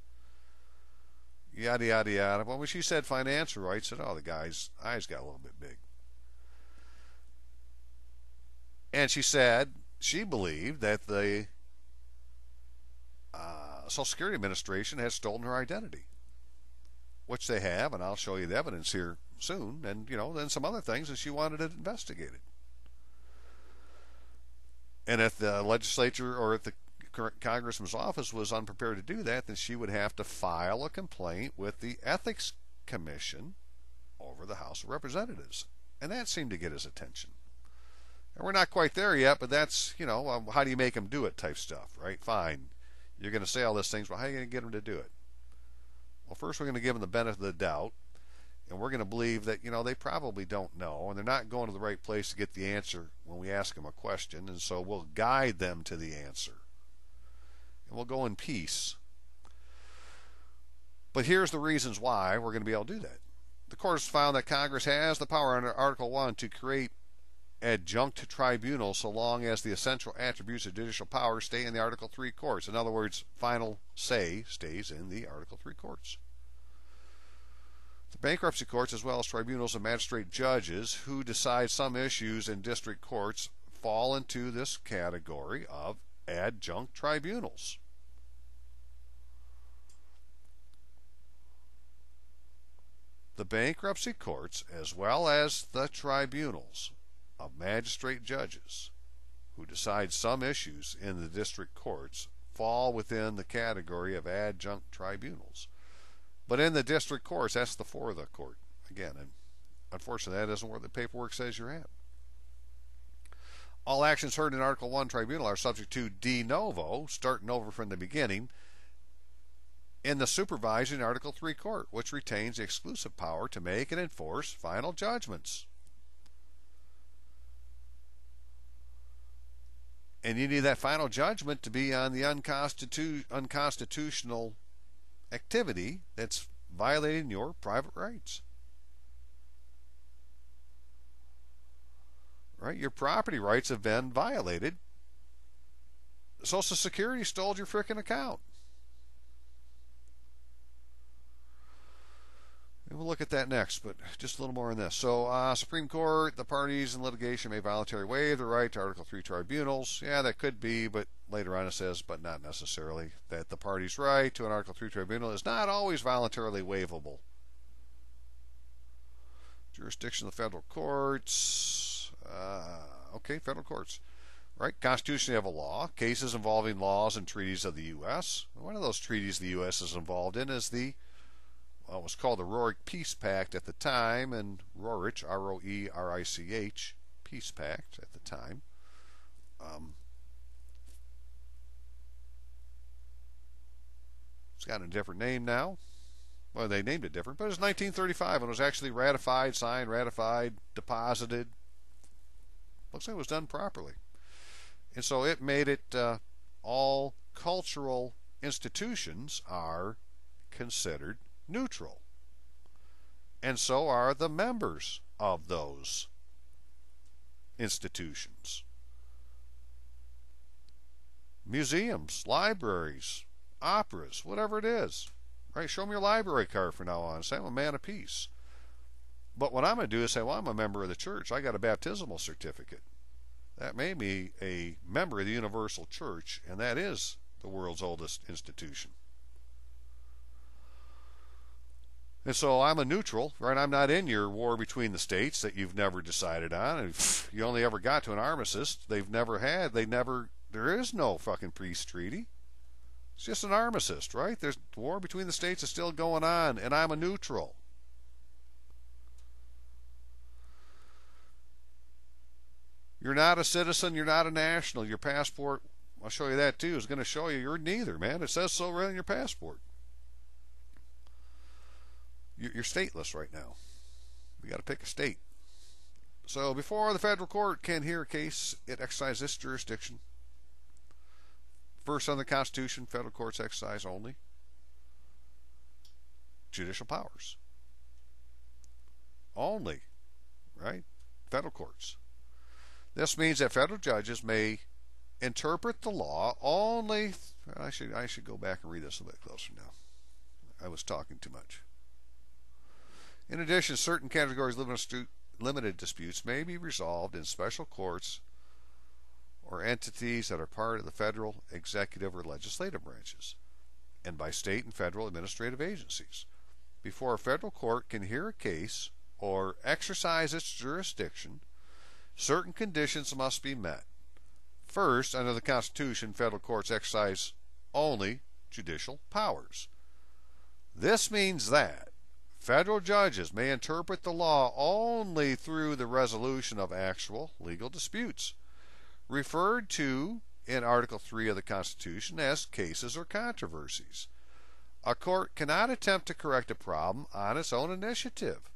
yada, yada, yada. But when she said financial rights, I said, oh, the guy's eyes got a little bit big. And she said she believed that the Social Security Administration has stolen her identity, which they have, and I'll show you the evidence here soon, and, then some other things, and she wanted it investigated. And if the legislature or if the congressman's office was unprepared to do that, then she would have to file a complaint with the Ethics Commission over the House of Representatives. And that seemed to get his attention. And we're not quite there yet, but that's, how do you make them do it type stuff, right? Fine. You're going to say all these things, but how are you going to get them to do it? Well, first we're going to give them the benefit of the doubt, and we're going to believe that, they probably don't know, and they're not going to the right place to get the answer when we ask them a question, and so we'll guide them to the answer. And we'll go in peace. But here's the reasons why we're going to be able to do that. The court has found that Congress has the power under Article 1 to create adjunct tribunals so long as the essential attributes of judicial power stay in the Article 3 courts. In other words, final say stays in the Article 3 courts. The bankruptcy courts, as well as tribunals of magistrate judges who decide some issues in district courts, fall into this category of adjunct tribunals. The bankruptcy courts, as well as the tribunals of magistrate judges who decide some issues in the district courts, fall within the category of adjunct tribunals. But in the district courts, that's the for the court. Again, and unfortunately, that isn't where the paperwork says you're at. All actions heard in Article 1 tribunal are subject to de novo, starting over from the beginning, in the supervising Article 3 court, which retains the exclusive power to make and enforce final judgments. And you need that final judgment to be on the unconstitutional activity that's violating your private rights. Right? Your property rights have been violated. Social Security stole your frickin' account. And we'll look at that next, but just a little more on this. So, Supreme Court, the parties in litigation may voluntarily waive the right to Article 3 tribunals. Yeah, that could be, but later on it says, but not necessarily, that the party's right to an Article 3 tribunal is not always voluntarily waivable. Jurisdiction of the federal courts. Okay, federal courts. Right, constitutionally of a law. Cases involving laws and treaties of the U.S. One of those treaties the U.S. is involved in is it was called the Roerich Peace Pact at the time, and Roerich, R-O-E-R-I-C-H, Peace Pact at the time. It's got a different name now. Well, they named it different, but it was 1935 when it was actually ratified, signed, deposited. Looks like it was done properly. And so it made it all cultural institutions are considered neutral. And so are the members of those institutions. Museums, libraries, operas, whatever it is. Right? Show me your library card from now on. Say I'm a man of peace. But what I'm going to do is say, well, I'm a member of the church. I got a baptismal certificate. That made me a member of the Universal Church, and that is the world's oldest institution. And so I'm a neutral, right? I'm not in your war between the states that you've never decided on. And you only ever got to an armistice. There is no fucking peace treaty. It's just an armistice, right? There's war between the states is still going on, and I'm a neutral. You're not a citizen, you're not a national. Your passport, I'll show you that too, is going to show you you're neither, man. It says so right on your passport. You're stateless right now. You got to pick a state. So before the federal court can hear a case, it exercises this jurisdiction. First, under the Constitution, federal courts exercise only judicial powers. Only, right? Federal courts. This means that federal judges may interpret the law only. I should go back and read this a bit closer now. I was talking too much. In addition, certain categories of limited disputes may be resolved in special courts or entities that are part of the federal, executive, or legislative branches, and by state and federal administrative agencies. Before a federal court can hear a case or exercise its jurisdiction, certain conditions must be met. First, under the Constitution, federal courts exercise only judicial powers. This means that federal judges may interpret the law only through the resolution of actual legal disputes, referred to in Article 3 of the Constitution as cases or controversies. A court cannot attempt to correct a problem on its own initiative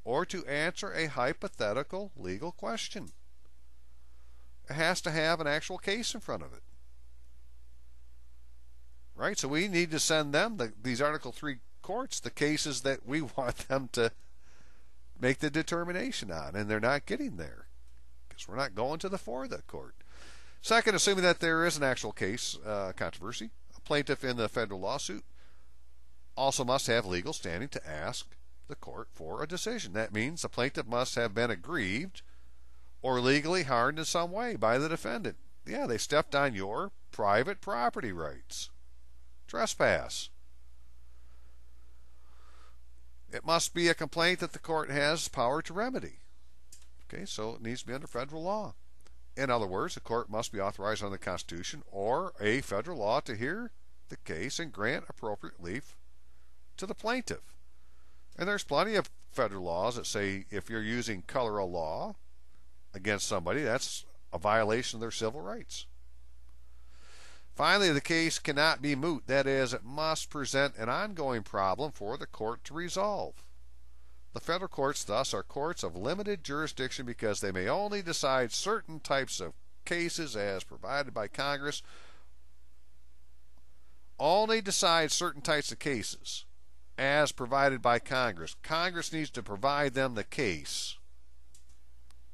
or to answer a hypothetical legal question. It has to have an actual case in front of it. Right? So we need to send them, these Article 3 courts, the cases that we want them to make the determination on, and they're not getting there because we're not going to the for the court. Second, assuming that there is an actual case controversy, a plaintiff in the federal lawsuit also must have legal standing to ask the court for a decision. That means the plaintiff must have been aggrieved or legally harmed in some way by the defendant. Yeah, they stepped on your private property rights. Trespass. It must be a complaint that the court has power to remedy. Okay, so it needs to be under federal law. In other words, the court must be authorized under the Constitution or a federal law to hear the case and grant appropriate relief to the plaintiff. And there's plenty of federal laws that say if you're using color of law against somebody, that's a violation of their civil rights. Finally, the case cannot be moot. That is, it must present an ongoing problem for the court to resolve. The federal courts, thus, are courts of limited jurisdiction because they may only decide certain types of cases as provided by Congress. Only decide certain types of cases as provided by Congress. Congress needs to provide them the case.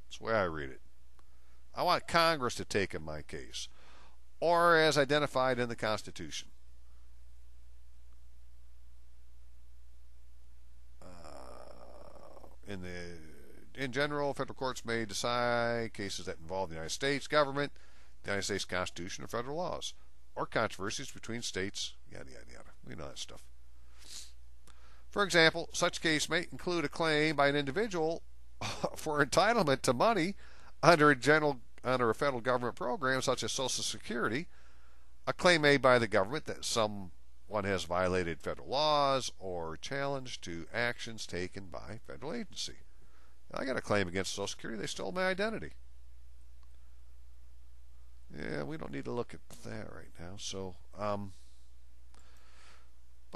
That's the way I read it. I want Congress to take in my case, or as identified in the Constitution. In general, federal courts may decide cases that involve the United States government, the United States Constitution, or federal laws, or controversies between states, yada, yada, yada. We know that stuff. For example, such case may include a claim by an individual for entitlement to money under a federal government program such as Social Security, a claim made by the government that someone has violated federal laws, or challenge to actions taken by a federal agency. I got a claim against Social Security. They stole my identity. Yeah, we don't need to look at that right now. So, but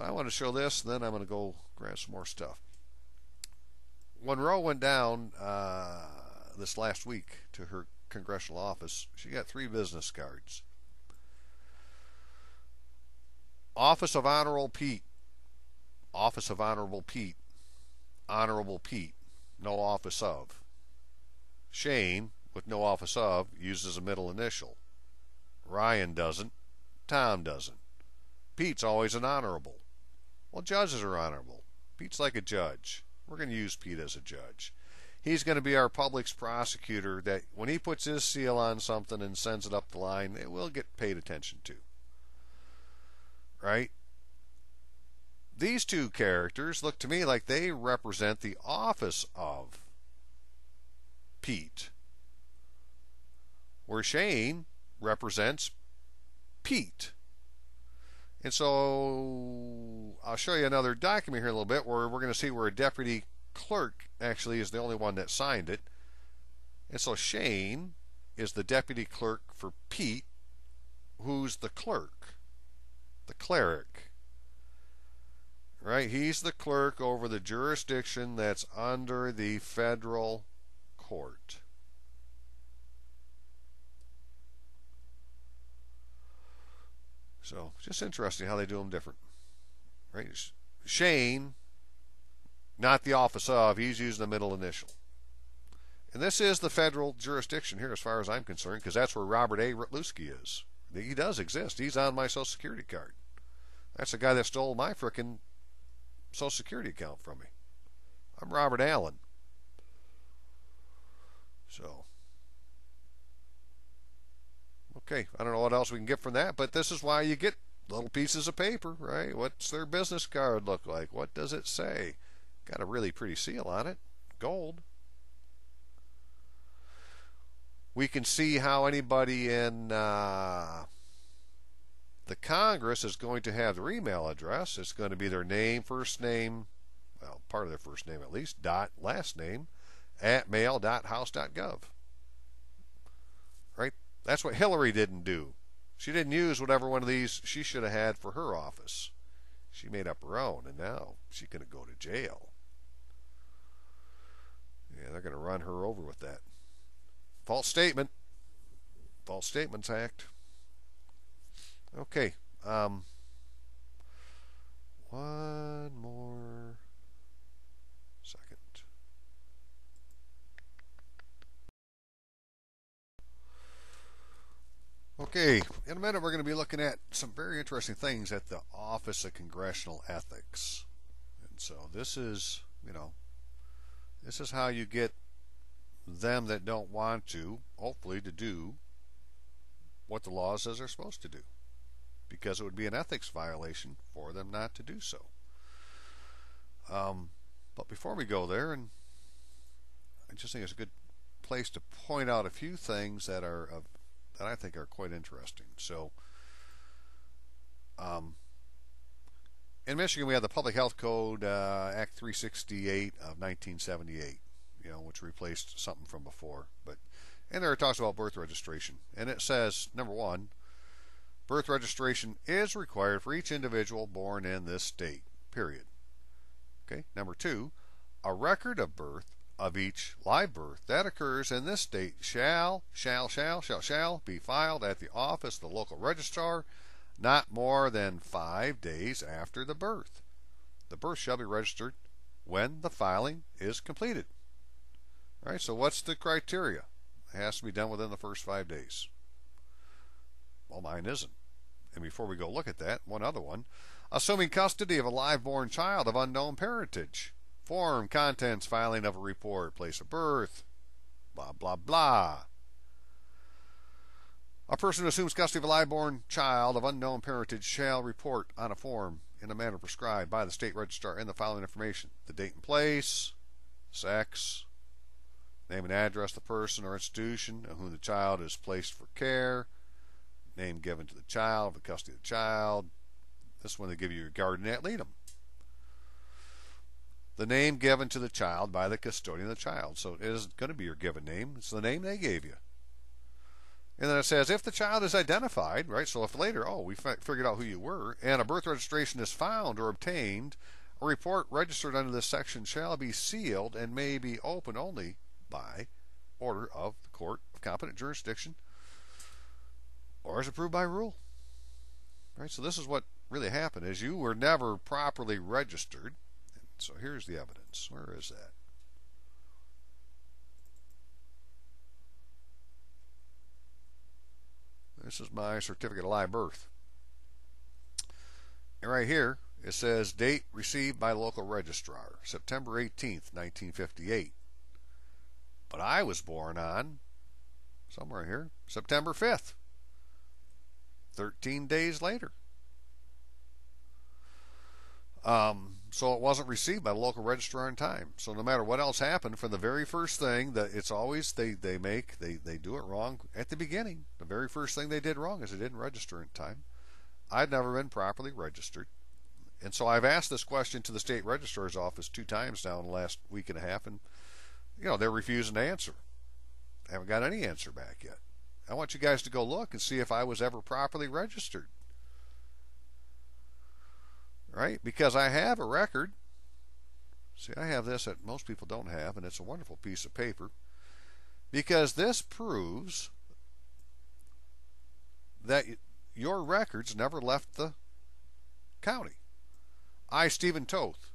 I want to show this, and then I'm going to go grab some more stuff. When Roe went down this last week to her congressional office, she got 3 business cards. Office of Honorable Pete. Office of Honorable Pete. Honorable Pete. No office of. Shane, with no office of, uses a middle initial. Ryan doesn't. Tom doesn't. Pete's always an honorable. Well, judges are honorable. Pete's like a judge. We're going to use Pete as a judge. He's going to be our public's prosecutor that when he puts his seal on something and sends it up the line, it will get paid attention to. Right? These 2 characters look to me like they represent the office of Pete, where Shane represents Pete. And so I'll show you another document here in a little bit where we're going to see where a deputy clerk actually is the only one that signed it. And so Shane is the deputy clerk for Pete, who's the clerk, the cleric. Right? He's the clerk over the jurisdiction that's under the federal court. So, just interesting how they do them different. Right? Shane, not the office of, he's using the middle initial. And this is the federal jurisdiction here as far as I'm concerned, because that's where Robert A. Rutluski is. He does exist. He's on my Social Security card. That's the guy that stole my frickin' Social Security account from me. I'm Robert Allen. So, okay, I don't know what else we can get from that, but this is why you get little pieces of paper, right? What's their business card look like? What does it say? Got a really pretty seal on it. Gold. We can see how anybody in the Congress is going to have their email address. It's going to be their name, first name, well, part of their first name at least, dot, last name, at mail.house.gov. Right? That's what Hillary didn't do. She didn't use whatever one of these she should have had for her office. She made up her own, and now she's going to go to jail. Yeah, they're going to run her over with that. False statement. False Statements Act. Okay. One more second. Okay, in a minute we're going to be looking at some very interesting things at the Office of Congressional Ethics. And so this is, this is how you get them that don't want to, hopefully, to do what the law says they're supposed to do. Because it would be an ethics violation for them not to do so. But before we go there, and I just think it's a good place to point out a few things that are that I think are quite interesting. So, in Michigan, we have the Public Health Code, Act 368 of 1978, which replaced something from before. And there it talks about birth registration. And it says, number 1, birth registration is required for each individual born in this state, period. Okay. Number 2, a record of birth of each live birth that occurs in this state shall be filed at the office of the local registrar not more than 5 days after the birth. The birth shall be registered when the filing is completed. All right, so what's the criteria? It has to be done within the first 5 days. Well, mine isn't. And before we go look at that, one other one. Assuming custody of a live-born child of unknown parentage. Form, contents, filing of a report, place of birth, blah, blah, blah. A person who assumes custody of a live-born child of unknown parentage shall report on a form in a manner prescribed by the state registrar and the following information: the date and place, sex, name and address of the person or institution of whom the child is placed for care, name given to the child, the custody of the child. This is when they give you your guardian ad litem. The name given to the child by the custodian of the child. So it isn't going to be your given name. It's the name they gave you. And then it says, if the child is identified, right, so if later, we figured out who you were, and a birth registration is found or obtained, a report registered under this section shall be sealed and may be opened only by order of the Court of competent jurisdiction or is approved by rule. Right? So this is what really happened, is you were never properly registered. So here's the evidence. Where is that? This is my certificate of live birth. And right here, it says date received by local registrar, September 18th, 1958. But I was born on, somewhere here, September 5th, 13 days later. So it wasn't received by the local registrar in time. So no matter what else happened, from the very first thing, that it's always they do it wrong at the beginning. The very first thing they did wrong is they didn't register in time. I'd never been properly registered. And so I've asked this question to the state registrar's office 2 times now in the last week and a half, and they're refusing to answer. I haven't got any answer back yet. I want you guys to go look and see if I was ever properly registered. Right? Because I have a record. See, I have this that most people don't have, and it's a wonderful piece of paper. Because this proves that your records never left the county. I, Stephen Toth,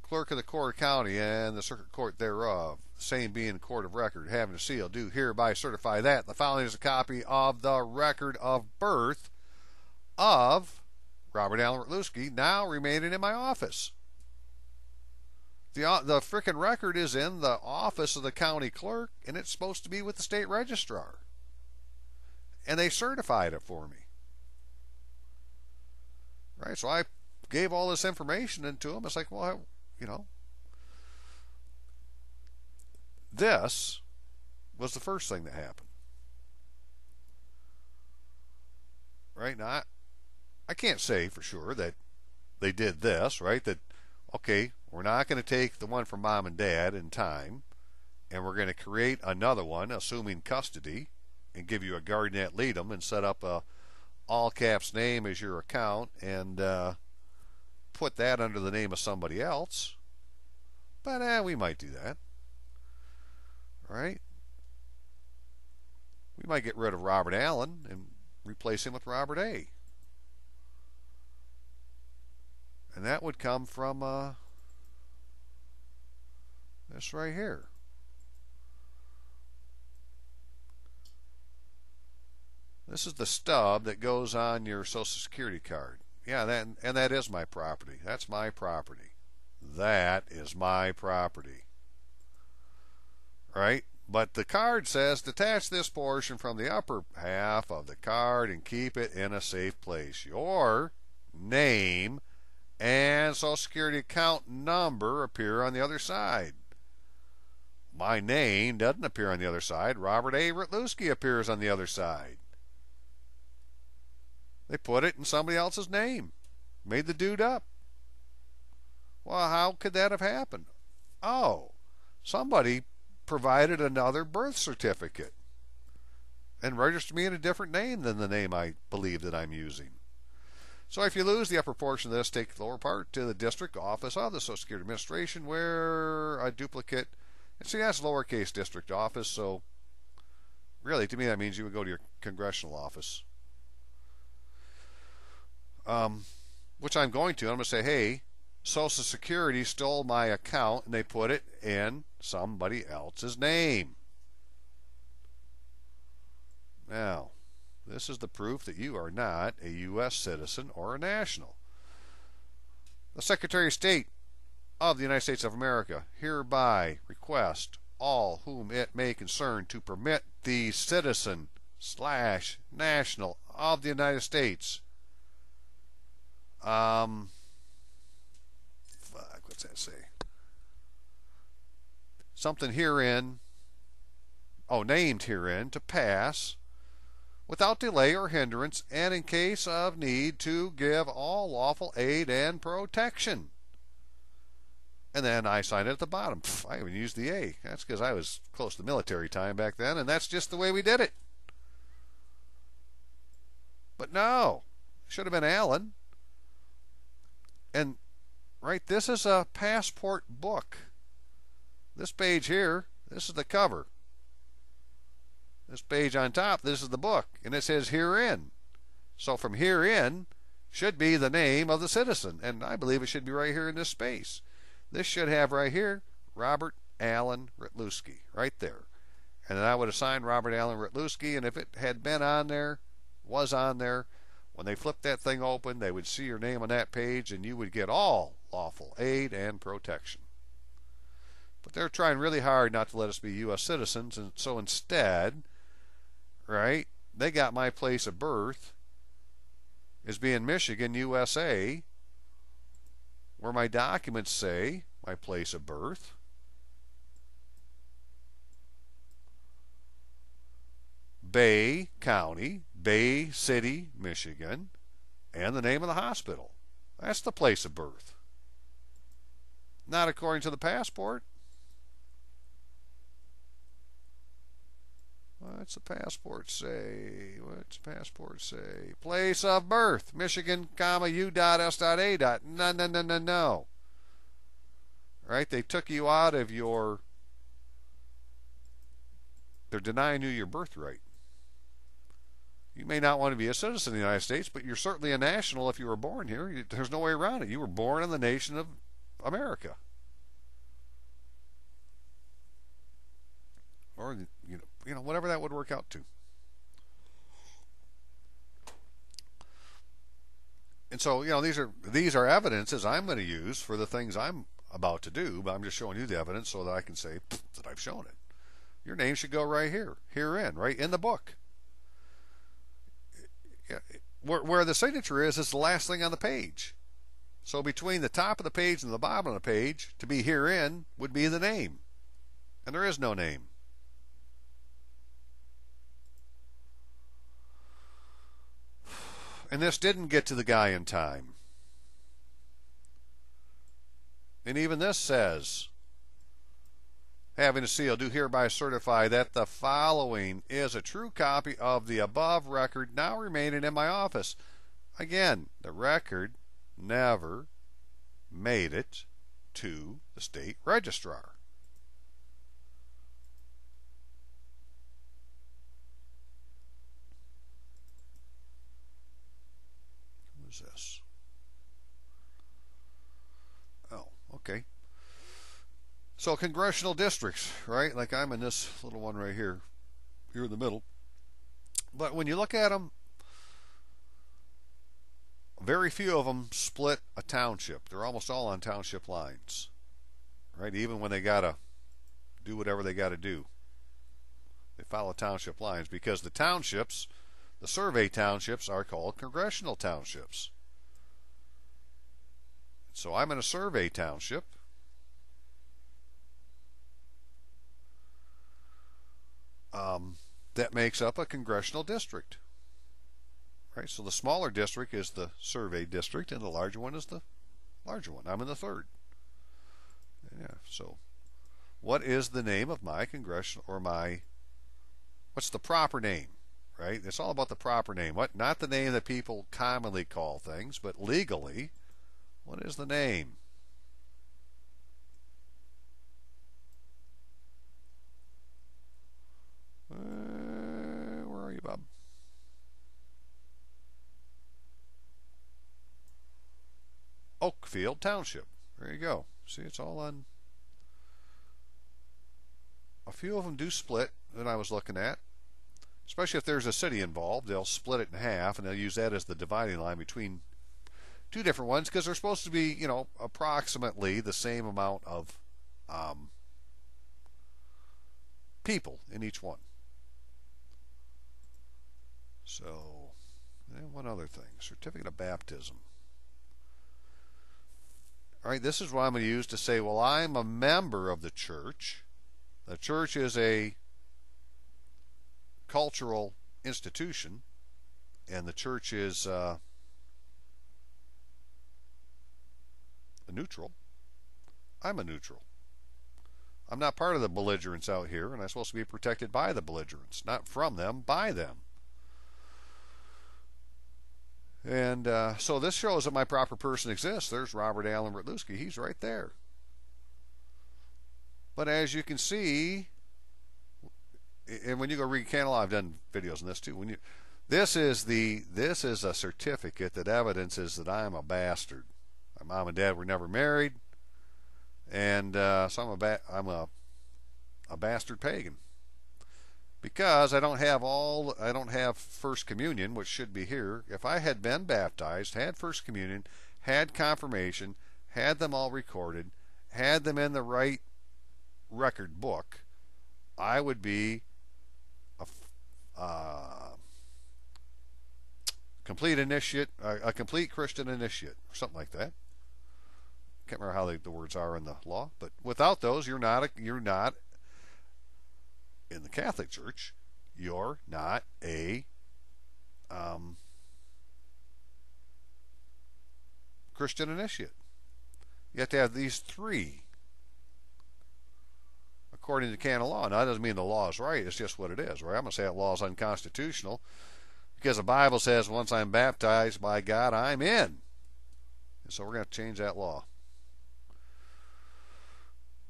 clerk of the court of county and the circuit court thereof, the same being court of record, having a seal, do hereby certify that the following is a copy of the record of birth of Robert Allen Rutluski, now remaining in my office. The frickin' record is in the office of the county clerk, and it's supposed to be with the state registrar. And they certified it for me. Right? So I gave all this information into them. It's like, well, this was the first thing that happened. Right? Now, I can't say for sure that they did this, right? That, okay, we're not going to take the one from mom and dad in time, and we're going to create another one, assuming custody, and give you a guardian ad litem and set up a all caps name as your account and put that under the name of somebody else. But we might do that. Right? We might get rid of Robert Allen and replace him with Robert A. And that would come from this right here. This is the stub that goes on your Social Security card. Yeah, that is my property. That's my property. That is my property. Right? But the card says detach this portion from the upper half of the card and keep it in a safe place. Your name and Social Security account number appear on the other side. My name doesn't appear on the other side. Robert A. Rutluski appears on the other side. They put it in somebody else's name. Made the dude up. Well, how could that have happened? Oh, somebody provided another birth certificate and registered me in a different name than the name I believe that I'm using. So if you lose the upper portion of this, take the lower part to the district office of the Social Security Administration, where a duplicate, and see, that's lowercase district office, so really to me that means you would go to your congressional office. Which I'm going to. I'm going to say, hey, Social Security stole my account and they put it in somebody else's name. Now, this is the proof that you are not a U.S. citizen or a national. The Secretary of State of the United States of America hereby request all whom it may concern to permit the citizen/national of the United States what's that say? Something herein, named herein, to pass without delay or hindrance, and in case of need to give all lawful aid and protection. And then I signed it at the bottom. I even used the A. That's because I was close to military time back then, and that's just the way we did it. But no, it should have been Allen. And, right, this is a passport book. This page here, this is the cover. This page on top, this is the book, and it says herein. So from herein should be the name of the citizen, and I believe it should be right here in this space. This should have right here Robert Allen Rytlewski, right there. And then I would assign Robert Allen Rytlewski, and if it had been on there, was on there, when they flipped that thing open, they would see your name on that page, and you would get all lawful aid and protection. But they're trying really hard not to let us be U.S. citizens, and so instead, right, they got my place of birth as being Michigan, USA, where my documents say my place of birth. Bay County, Bay City, Michigan, and the name of the hospital. That's the place of birth. Not according to the passport. What's the passport say? What's the passport say? Place of birth, Michigan, comma, U.S.A. No, no, no, no, no. Right? They took you out of your... They're denying you your birthright. You may not want to be a citizen of the United States, but you're certainly a national if you were born here. There's no way around it. You were born in the nation of America. Or, you know, whatever that would work out to. And so, you know, these are evidences I'm going to use for the things I'm about to do, but I'm just showing you the evidence so that I can say that I've shown it. Your name should go right here, herein, right in the book. Where the signature is the last thing on the page. So between the top of the page and the bottom of the page, to be herein would be the name. And there is no name. And this didn't get to the guy in time. And even this says, having a seal, do hereby certify that the following is a true copy of the above record now remaining in my office. Again, the record never made it to the state registrar. What is this? Oh, okay. So congressional districts, right? Like I'm in this little one right here in the middle. But when you look at them, very few of them split a township. They're almost all on township lines, right? Even when they got to do whatever they got to do, they follow township lines because the townships, the survey townships, are called congressional townships. So I'm in a survey township. That makes up a congressional district. Right? So the smaller district is the survey district, and the larger one is the larger one. I'm in the third. Yeah. So, what is the name of my congressional or my? What's the proper name? Right? It's all about the proper name. What? Not the name that people commonly call things, but legally, what is the name? Where are you, Bob? Oakfield Township. There you go. See, it's all on. A few of them do split that I was looking at. Especially if there's a city involved, they'll split it in half, and they'll use that as the dividing line between two different ones because they're supposed to be, you know, approximately the same amount of people in each one. So, and one other thing, certificate of baptism. All right, this is what I'm going to use to say, well, I'm a member of the church. The church is a cultural institution, and the church is a neutral. I'm a neutral. I'm not part of the belligerents out here, and I'm supposed to be protected by the belligerents, not from them, by them. And so this shows that my proper person exists. There's Robert Allen Rytlewski. He's right there. But as you can see, and when you go read canon law, I've done videos on this too. This is a certificate that evidences that I am a bastard. My mom and dad were never married, and so I'm a bastard pagan because I don't have First Communion, which should be here. If I had been baptized, had First Communion, had confirmation, had them all recorded, had them in the right record book, I would be a complete initiate, a complete Christian initiate, or something like that. Can't remember how the words are in the law, but without those, you're not in the Catholic Church. You're not a Christian initiate. You have to have these three according to canon law. Now, that doesn't mean the law is right. It's just what it is, right? I'm going to say that law is unconstitutional because the Bible says once I'm baptized by God, I'm in. And so we're going to change that law.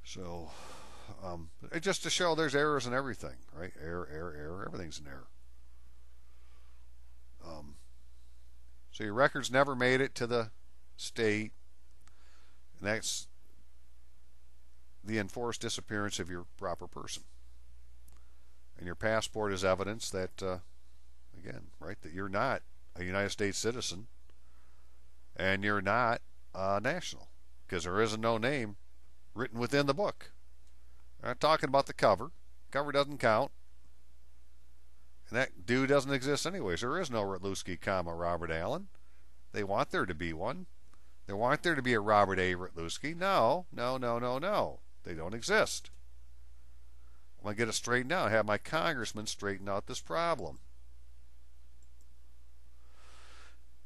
So, just to show there's errors in everything, right? Error. Everything's an error. So your records never made it to the state, and that's the enforced disappearance of your proper person. And your passport is evidence that, again, right, that you're not a United States citizen and you're not national, because there is no name written within the book. We're not talking about the cover. Cover doesn't count. And that dude doesn't exist anyways. There is no Rutluski, Robert Allen. They want there to be one. They want there to be a Robert A. Rutluski. No. They don't exist. I'm going to get it straightened out. Have my congressman straighten out this problem.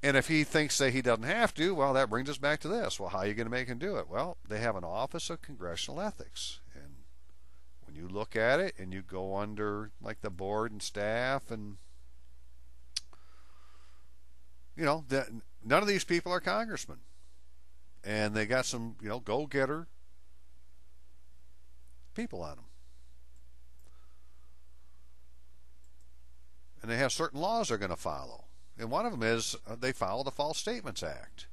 And if he thinks that he doesn't have to, well, that brings us back to this. Well, how are you going to make him do it? Well, they have an Office of Congressional Ethics. And when you look at it and you go under like the board and staff and, none of these people are congressmen. And they got some, go-getter people on them. And they have certain laws they're going to follow. And one of them is they follow the False Statements Act.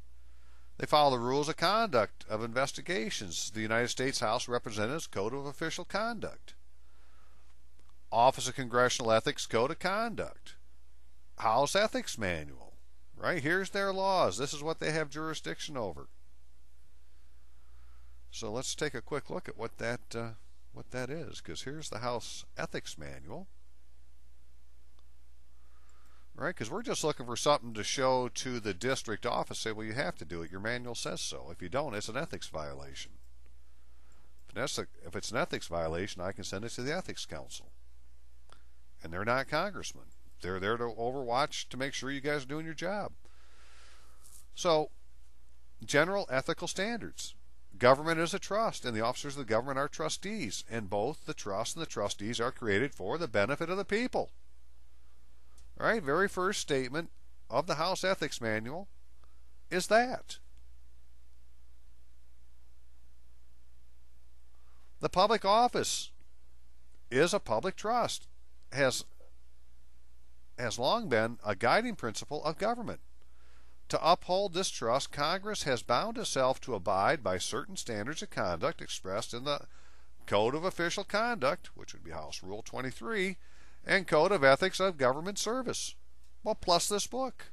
They follow the Rules of Conduct of Investigations, the United States House of Representatives Code of Official Conduct, Office of Congressional Ethics Code of Conduct, House Ethics Manual. Right? Here's their laws. This is what they have jurisdiction over. So let's take a quick look at what that is, because here's the House Ethics Manual. Right? Because we're just looking for something to show to the district office. Say, well, you have to do it. Your manual says so. If you don't, it's an ethics violation. If it's an ethics violation, I can send it to the Ethics Council. And they're not congressmen. They're there to overwatch to make sure you guys are doing your job. So, general ethical standards. Government is a trust, and the officers of the government are trustees. And both the trust and the trustees are created for the benefit of the people. All right, very first statement of the House Ethics Manual is that. The public office is a public trust, has long been a guiding principle of government. To uphold this trust, Congress has bound itself to abide by certain standards of conduct expressed in the Code of Official Conduct, which would be House Rule 23, and Code of Ethics of Government Service. Well, plus this book.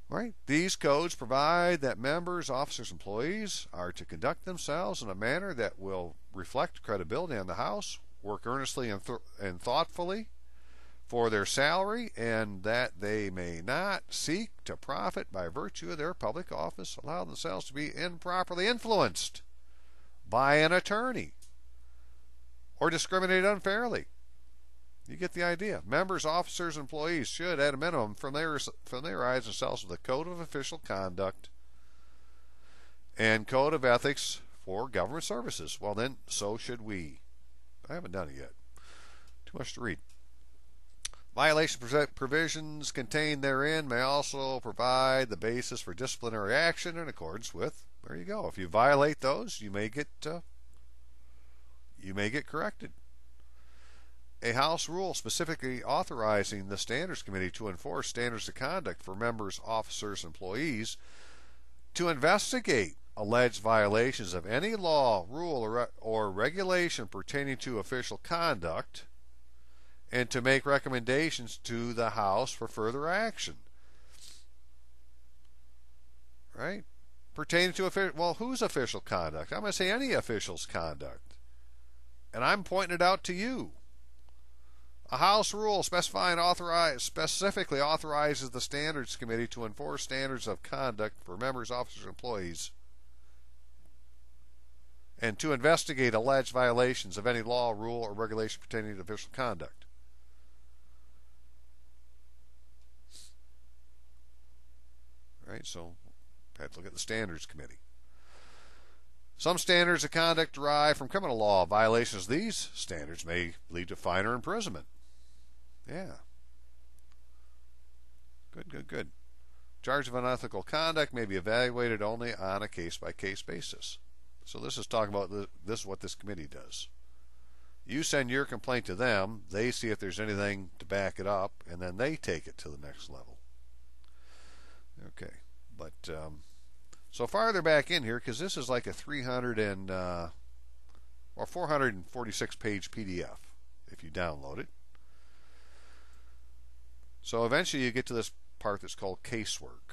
Right? These codes provide that members, officers, employees are to conduct themselves in a manner that will reflect credibility in the House, work earnestly and thoughtfully for their salary, and that they may not seek to profit by virtue of their public office, allow themselves to be improperly influenced by an attorney, or discriminate unfairly. You get the idea. Members, officers, employees should, at a minimum, familiarize themselves with the Code of Official Conduct and Code of Ethics for Government Services. Well, then, so should we. I haven't done it yet. Too much to read. Violation provisions contained therein may also provide the basis for disciplinary action in accordance with, there you go. If you violate those, you may get you may get corrected. A House rule specifically authorizing the Standards Committee to enforce standards of conduct for members, officers, employees to investigate alleged violations of any law, rule, or regulation pertaining to official conduct and to make recommendations to the House for further action. Right? Pertaining to official, well, whose official conduct? I'm going to say any official's conduct. And I'm pointing it out to you. A House rule specifically authorizes the Standards Committee to enforce standards of conduct for members, officers, and employees and to investigate alleged violations of any law, rule, or regulation pertaining to official conduct. Right, so have to look at the Standards Committee. Some standards of conduct derive from criminal law. Violations of these standards may lead to fine or imprisonment. Yeah. Good. Charge of unethical conduct may be evaluated only on a case-by-case basis. So this is talking about this is what this committee does. You send your complaint to them, they see if there's anything to back it up, and then they take it to the next level. Okay, but so farther back in here, because this is like a 446 page PDF if you download it. So eventually you get to this part that's called casework.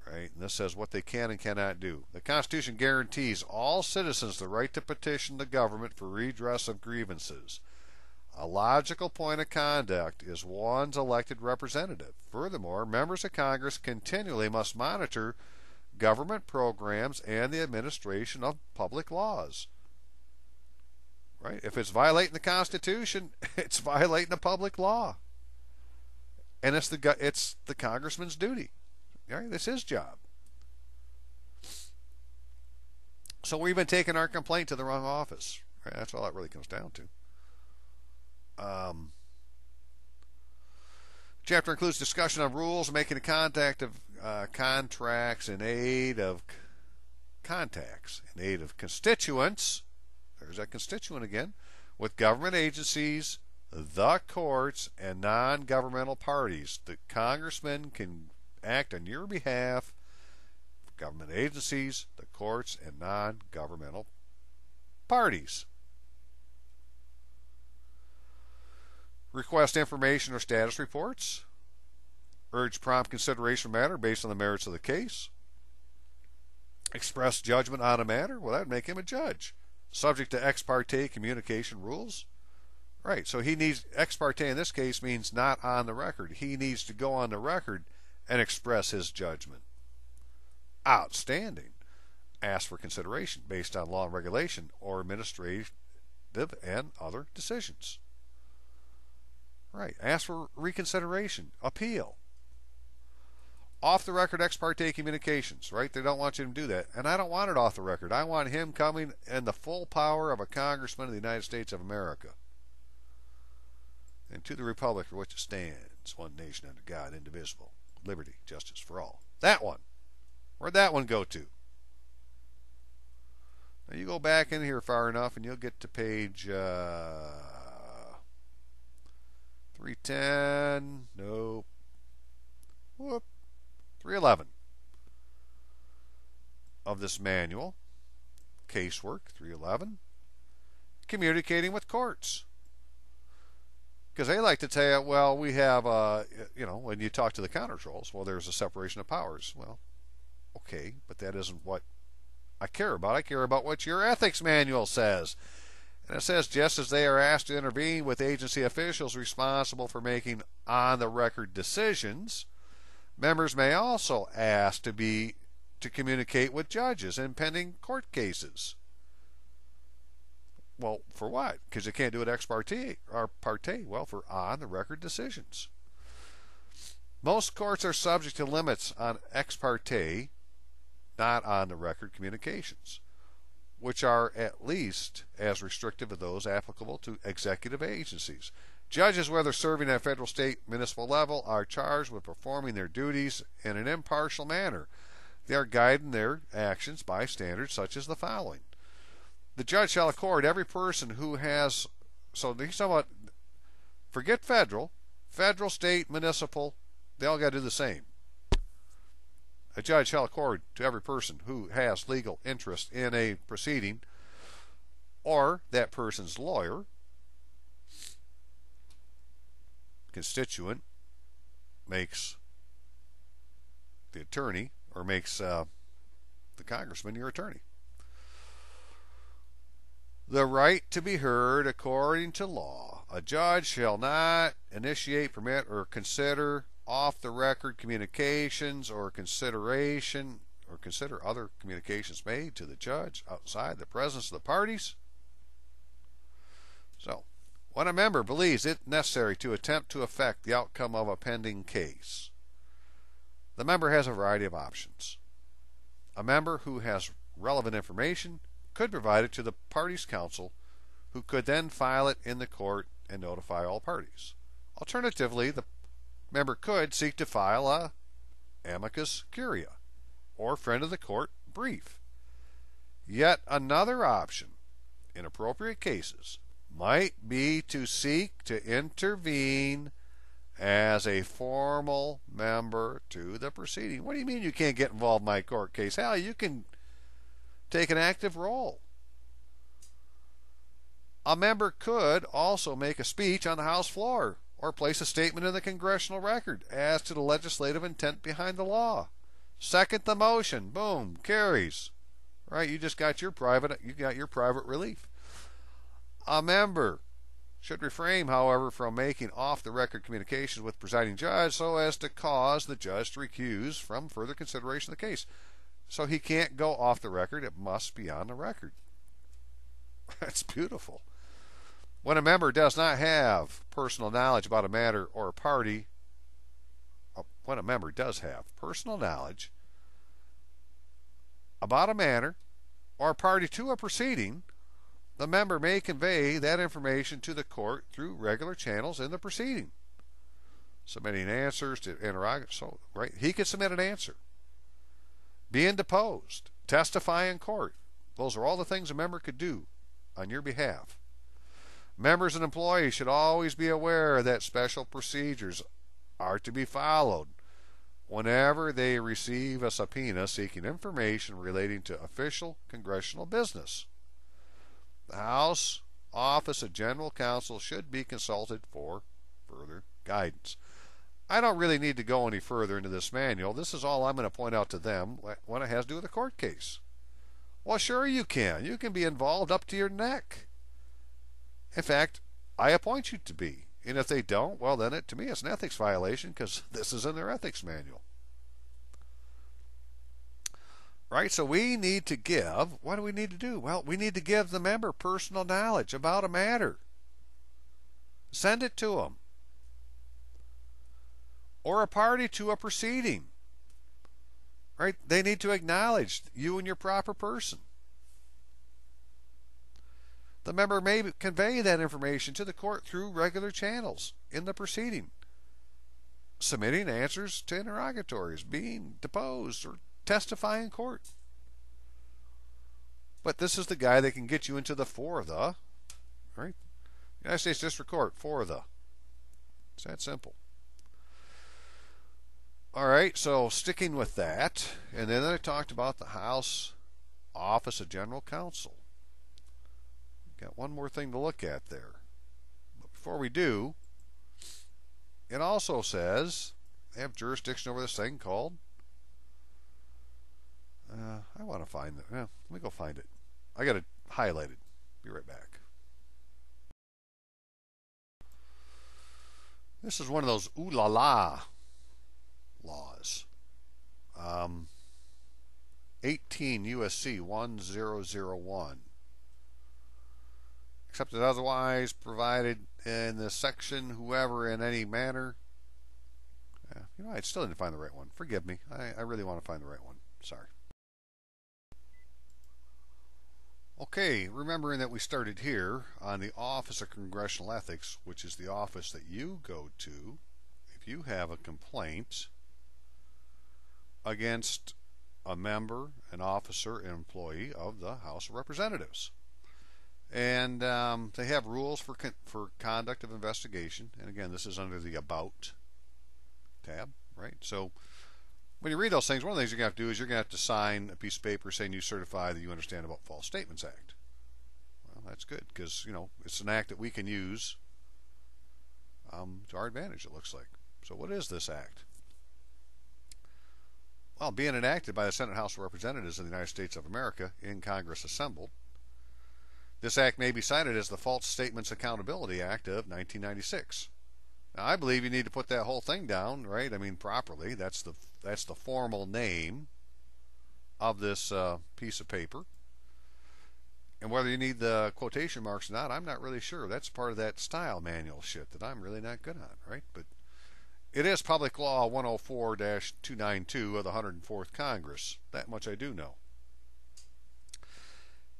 Right? And this says what they can and cannot do. The Constitution guarantees all citizens the right to petition the government for redress of grievances. A logical point of conduct is one's elected representative. Furthermore, members of Congress continually must monitor government programs and the administration of public laws. Right? If it's violating the Constitution, it's violating a public law. And it's the congressman's duty. Right? That's his job. So we've been taking our complaint to the wrong office. Right? That's all that really comes down to. Chapter includes discussion of rules making a contact of contracts in aid of contacts in aid of constituents. There's that constituent again, with government agencies, the courts, and non-governmental parties. The congressman can act on your behalf for government agencies, the courts, and non-governmental parties. Request information or status reports. Urge prompt consideration of matter based on the merits of the case. Express judgment on a matter. Well, that would make him a judge. Subject to ex parte communication rules. Right, so he needs, ex parte in this case means not on the record. He needs to go on the record and express his judgment. Outstanding. Ask for consideration based on law and regulation or administrative and other decisions. Right. Ask for reconsideration. Appeal. Off the record ex parte communications. Right. They don't want you to do that. And I don't want it off the record. I want him coming in the full power of a congressman of the United States of America. And to the republic for which it stands, one nation under God, indivisible, liberty, justice for all. That one. Where'd that one go to? Now you go back in here far enough and you'll get to page 310, nope. Whoop. 311 of this manual. Casework, 311. Communicating with courts. Because they like to tell you, well, we have, when you talk to the counter-trolls, well, there's a separation of powers. Well, okay, but that isn't what I care about. I care about what your ethics manual says. And it says, just as they are asked to intervene with agency officials responsible for making on-the-record decisions, members may also ask to communicate with judges in pending court cases. Well, for what? Because you can't do it ex parte or parte. Well, for on-the-record decisions. Most courts are subject to limits on ex parte, not on-the-record communications, which are at least as restrictive as those applicable to executive agencies. Judges, whether serving at federal, state, municipal level, are charged with performing their duties in an impartial manner. They are guiding their actions by standards such as the following. The judge shall accord every person who has, so he's talking about, forget federal, state, municipal, they all got to do the same. A judge shall accord to every person who has legal interest in a proceeding, or that person's lawyer, constituent, makes the attorney, or makes the congressman your attorney. The right to be heard according to law. A judge shall not initiate, permit, or consider off-the-record communications or consideration or consider other communications made to the judge outside the presence of the parties. So, when a member believes it necessary to attempt to affect the outcome of a pending case, the member has a variety of options. A member who has relevant information could provide it to the parties' counsel, who could then file it in the court and notify all parties. Alternatively, the member could seek to file a amicus curiae, or friend of the court brief. Yet another option, in appropriate cases, might be to seek to intervene as a formal member to the proceeding. What do you mean you can't get involved in my court case? Hell, you can take an active role. A member could also make a speech on the House floor or place a statement in the congressional record as to the legislative intent behind the law. Second the motion, boom, carries. Right, you just got your private relief. A member should refrain, however, from making off-the-record communications with the presiding judge so as to cause the judge to recuse from further consideration of the case. So he can't go off the record, it must be on the record. That's beautiful. When a member does not have personal knowledge about a matter or a party, when a member does have personal knowledge about a matter or a party to a proceeding, the member may convey that information to the court through regular channels in the proceeding. Submitting answers to interrogatories, so right, he can submit an answer. Being deposed, testify in court. Those are all the things a member could do on your behalf. Members and employees should always be aware that special procedures are to be followed whenever they receive a subpoena seeking information relating to official congressional business. The House Office of General Counsel should be consulted for further guidance. I don't really need to go any further into this manual. This is all I'm going to point out to them when it has to do with a court case. Well, sure you can. You can be involved up to your neck. In fact, I appoint you to be. And if they don't, well, then to me it's an ethics violation because this is in their ethics manual. Right, so we need to give, what do we need to do? Well, we need to give the member personal knowledge about a matter. Send it to them. Or a party to a proceeding. Right, they need to acknowledge you and your proper person. The member may convey that information to the court through regular channels in the proceeding. Submitting answers to interrogatories, being deposed, or testify in court. But this is the guy that can get you into the for the, right? United States District Court, for the. It's that simple. All right, so sticking with that, and then I talked about the House Office of General Counsel. Got one more thing to look at there. But before we do, it also says they have jurisdiction over this thing called, I want to find it. Let me go find it. I got it highlighted. Be right back. This is one of those ooh la la laws. 18 USC 1001. Except as otherwise provided in this section, whoever in any manner. I still didn't find the right one. Forgive me. I really want to find the right one. Sorry. Okay, remembering that we started here on the Office of Congressional Ethics, which is the office that you go to if you have a complaint against a member, an officer, an employee of the House of Representatives. And they have rules for conduct of investigation. And again, this is under the About tab, right? So when you read those things, one of the things you're going to have to do is you're going to have to sign a piece of paper saying you certify that you understand about False Statements Act. Well, that's good because, it's an act that we can use to our advantage, it looks like. So what is this act? Well, being enacted by the Senate House of Representatives of the United States of America in Congress assembled, this act may be cited as the False Statements Accountability Act of 1996. Now, I believe you need to put that whole thing down, right? I mean, properly. That's the formal name of this piece of paper. And whether you need the quotation marks or not, I'm not really sure. That's part of that style manual shit that I'm really not good at, right? But it is Public Law 104-292 of the 104th Congress. That much I do know.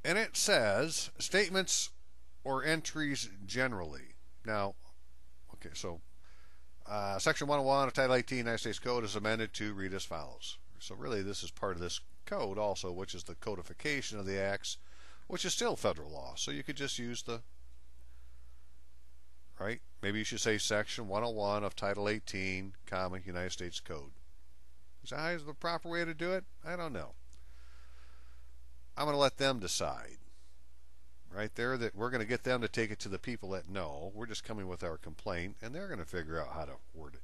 And it says statements or entries generally. Now, okay, so Section 101 of Title 18 United States Code is amended to read as follows. So really this is part of this code also, which is the codification of the acts, which is still federal law. So you could just use the, right? Maybe you should say Section 101 of Title 18, United States Code. Is that the proper way to do it? I don't know. I'm going to let them decide. Right there, that we're going to get them to take it to the people that know. We're just coming with our complaint, and they're going to figure out how to word it.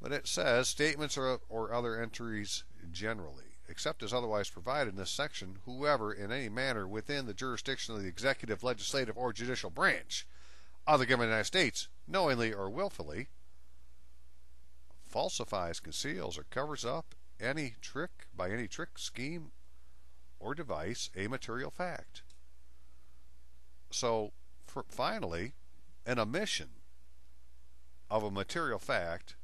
But it says statements or other entries generally, except as otherwise provided in this section, whoever in any manner within the jurisdiction of the executive, legislative, or judicial branch of the government of the United States, knowingly or willfully, falsifies, conceals, or covers up by any trick, scheme, or device a material fact. So, finally, an omission of a material fact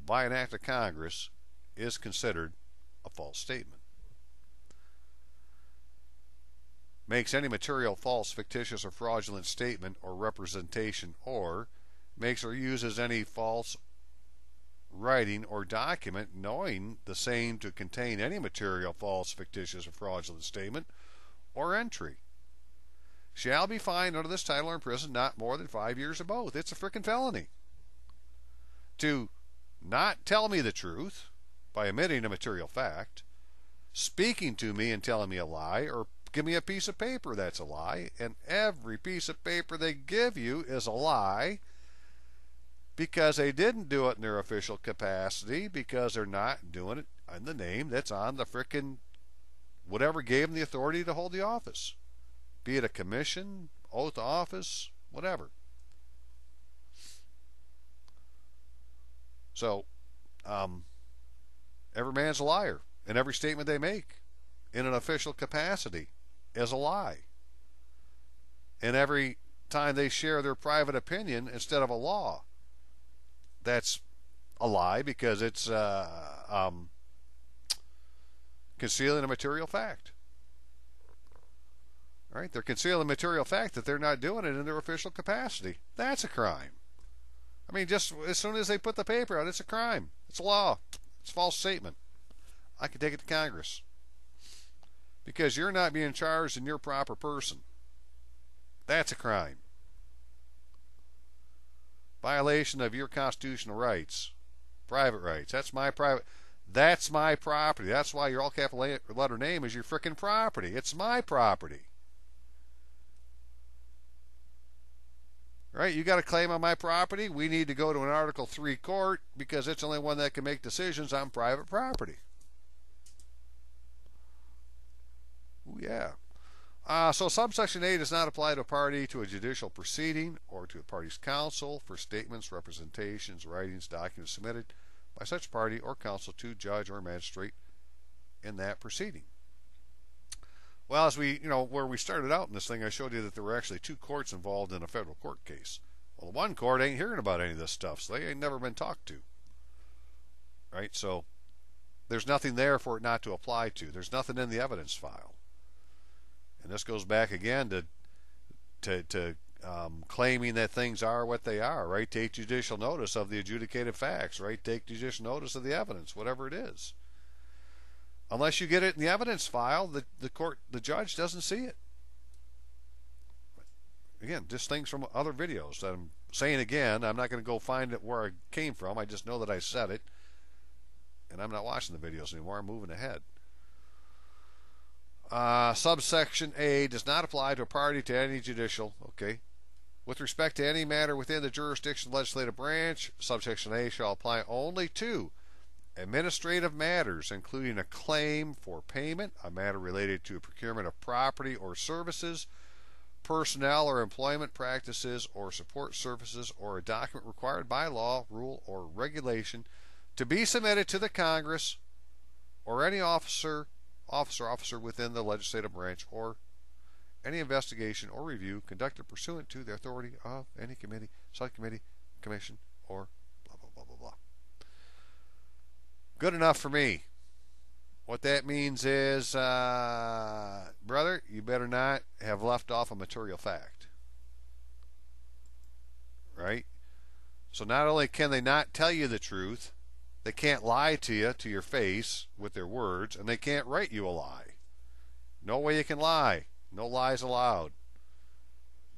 by an act of Congress is considered a false statement. Makes any material false, fictitious, or fraudulent statement or representation, or makes or uses any false writing or document knowing the same to contain any material false, fictitious, or fraudulent statement or entry, shall be fined under this title or imprisoned not more than 5 years or both. It's a frickin' felony. To not tell me the truth by omitting a material fact, speaking to me and telling me a lie, or give me a piece of paper that's a lie, and every piece of paper they give you is a lie because they didn't do it in their official capacity, because they're not doing it in the name that's on the frickin' whatever gave them the authority to hold the office. Be it a commission, oath of office, whatever. So, every man's a liar, and every statement they make in an official capacity is a lie. And every time they share their private opinion instead of a law, that's a lie because it's concealing a material fact. All right, they're concealing a material fact that they're not doing it in their official capacity. That's a crime. I mean, just as soon as they put the paper out, it's a crime. It's a law. It's a false statement. I can take it to Congress. Because you're not being charged in your proper person. That's a crime. Violation of your constitutional rights. Private rights. That's my property. That's why your all capital letter name is your frickin' property. It's my property. Right? You got a claim on my property. We need to go to an Article 3 court because it's the only one that can make decisions on private property. Ooh, yeah. So subsection A does not apply to a party to a judicial proceeding or to a party's counsel for statements, representations, writings, documents submitted by such party or counsel to judge or magistrate in that proceeding. Well, as we, where we started out in this thing, I showed you that there were actually 2 courts involved in a federal court case. Well, the one court ain't hearing about any of this stuff, so they ain't never been talked to. Right? So there's nothing there for it not to apply to. There's nothing in the evidence file. And this goes back again to claiming that things are what they are, right? Take judicial notice of the adjudicated facts, right? Take judicial notice of the evidence, whatever it is. Unless you get it in the evidence file, the judge doesn't see it. again, just things from other videos that I'm saying again. I'm not going to go find it where I came from. I just know that I said it. And I'm not watching the videos anymore. I'm moving ahead. Subsection A does not apply to a party to any judicial. Okay. With respect to any matter within the jurisdiction of the legislative branch, subsection A shall apply only to administrative matters, including a claim for payment, a matter related to a procurement of property or services, personnel or employment practices or support services, or a document required by law, rule, or regulation to be submitted to the Congress or any officer within the legislative branch, or any investigation or review conducted pursuant to the authority of any committee, subcommittee, commission, or blah, blah, blah, blah, blah. Good enough for me. What that means is, brother, you better not have left off a material fact. Right? So not only can they not tell you the truth, they can't lie to you to your face with their words, and they can't write you a lie. No way you can lie. No lies allowed.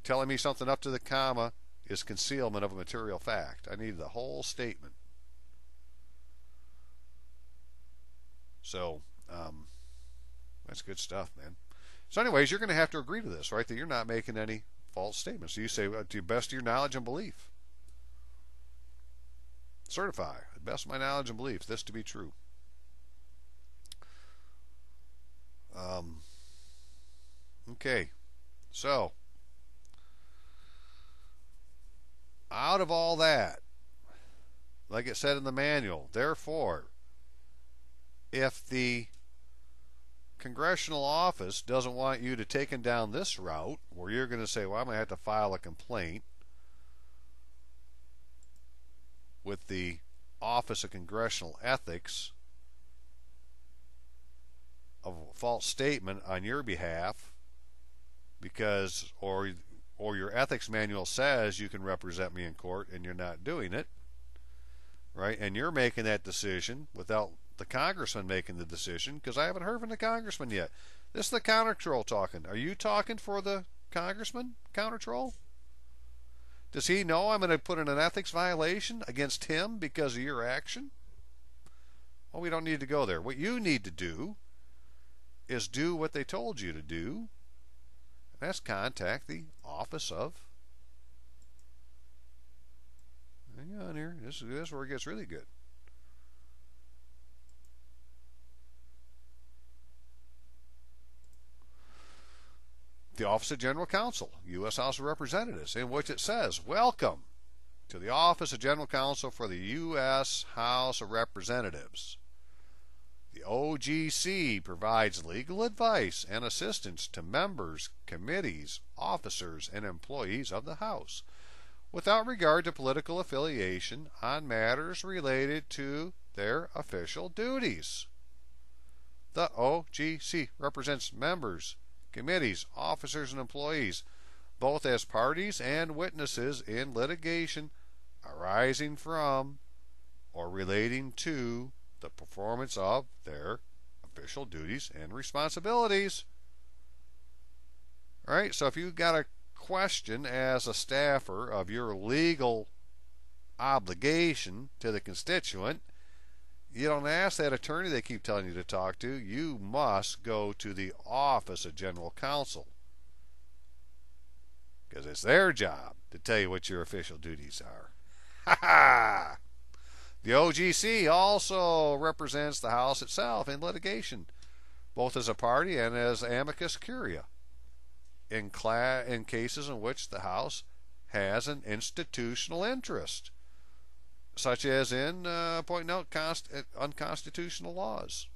Telling me something up to the comma is concealment of a material fact. I need the whole statement. So, that's good stuff, man. So anyways, you're going to have to agree to this, right? That you're not making any false statements. So you say, to the best of your knowledge and belief. Certify, to the best of my knowledge and belief, this to be true. Okay, so out of all that, like it said in the manual, therefore, if the congressional office doesn't want you to take down this route, where you're going to say, well, I'm going to have to file a complaint with the Office of Congressional Ethics of a false statement on your behalf, because or your ethics manual says you can represent me in court and you're not doing it, right? And you're making that decision without the congressman making the decision, because I haven't heard from the congressman yet. This is the counter troll talking. Are you talking for the congressman, counter troll? Does he know I'm going to put in an ethics violation against him because of your action? Well, we don't need to go there. What you need to do is do what they told you to do. And that's contact the Office of... Hang on here. This is where it gets really good. The Office of General Counsel, U.S. House of Representatives, in which it says, welcome to the Office of General Counsel for the U.S. House of Representatives. The OGC provides legal advice and assistance to members, committees, officers, and employees of the House, without regard to political affiliation, on matters related to their official duties. The OGC represents members, committees, officers, and employees, both as parties and witnesses in litigation arising from or relating to the performance of their official duties and responsibilities. All right, so if you've got a question as a staffer of your legal obligation to the constituent, you don't ask that attorney they keep telling you to talk to. You must go to the Office of General Counsel, because it's their job to tell you what your official duties are. Ha ha! The OGC also represents the House itself in litigation, both as a party and as amicus curiae, in cases in which the House has an institutional interest, such as in pointing out unconstitutional laws.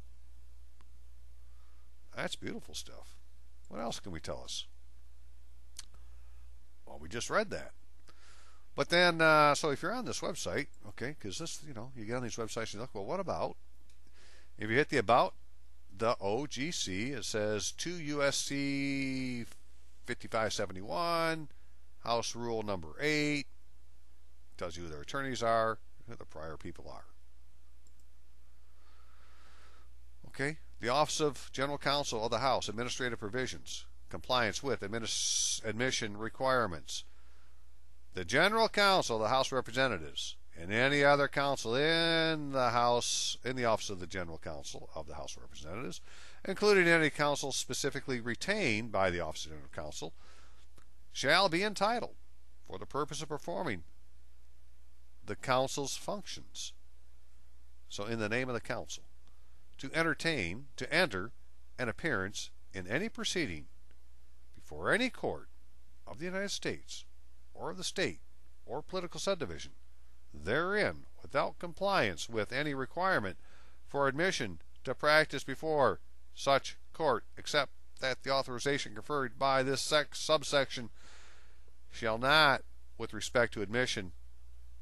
That's beautiful stuff. What else can we tell us? Well, we just read that. But then, so if you're on this website, okay, because this, you get on these websites and you look, well, what about? If you hit the About the OGC, it says 2 U.S.C. 5571, House Rule number 8, tells you who their attorneys are, who the prior people are. Okay, the Office of General Counsel of the House, Administrative Provisions. compliance with admission requirements. The General Counsel of the House of Representatives and any other counsel in the House, in the office of the General Counsel of the House of Representatives, including any counsel specifically retained by the office of General Counsel, shall be entitled, for the purpose of performing the counsel's functions, so in the name of the counsel, to enter an appearance in any proceeding before any court of the United States or of the state or political subdivision therein without compliance with any requirement for admission to practice before such court, except that the authorization conferred by this subsection shall not, with respect to admission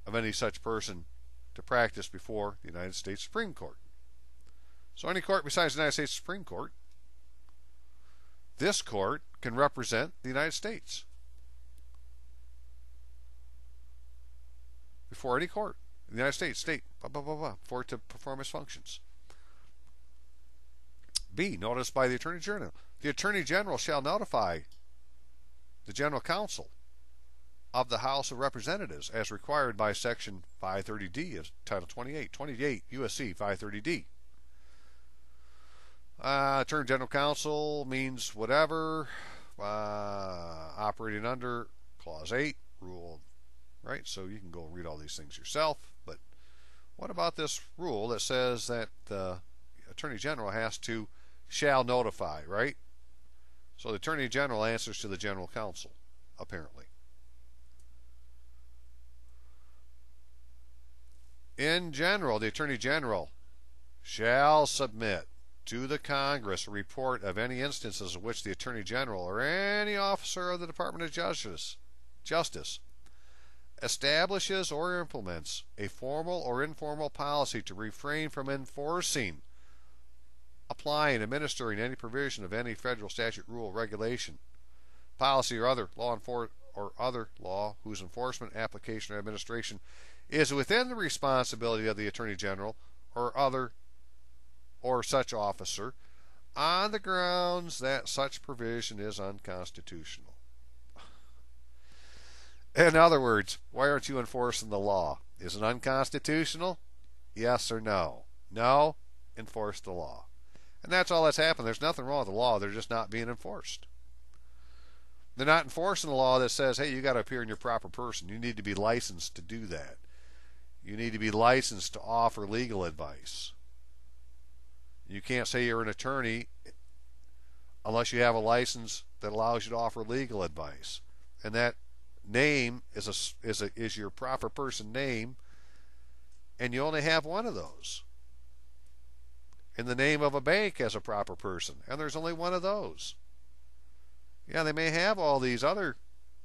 of any such person, to practice before the United States Supreme Court. So any court besides the United States Supreme Court, this court can represent the United States before any court in the United States, state, for it to perform its functions. B. Notice by the Attorney General. The Attorney General shall notify the General Counsel of the House of Representatives as required by Section 530D of Title 28 U.S.C. 530D. Attorney General Counsel means whatever, operating under Clause 8, Rule, right? So you can go read all these things yourself, but what about this rule that says that the Attorney General shall notify, right? So the Attorney General answers to the General Counsel, apparently. In general, the Attorney General shall submit to the Congress a report of any instances in which the Attorney General or any officer of the Department of Justice establishes or implements a formal or informal policy to refrain from enforcing, applying, administering any provision of any federal statute, rule, regulation, policy, or other law whose enforcement, application, or administration is within the responsibility of the Attorney General or such officer on the grounds that such provision is unconstitutional. In other words, why aren't you enforcing the law? Is it unconstitutional? Yes or no? No? Enforce the law. And that's all that's happened. There's nothing wrong with the law. They're just not being enforced. They're not enforcing the law that says, hey, you got to appear in your proper person. You need to be licensed to do that. You need to be licensed to offer legal advice. You can't say you're an attorney unless you have a license that allows you to offer legal advice. And that name is your proper person name, and you only have one of those. And the name of a bank as a proper person, and there's only one of those. Yeah, they may have all these other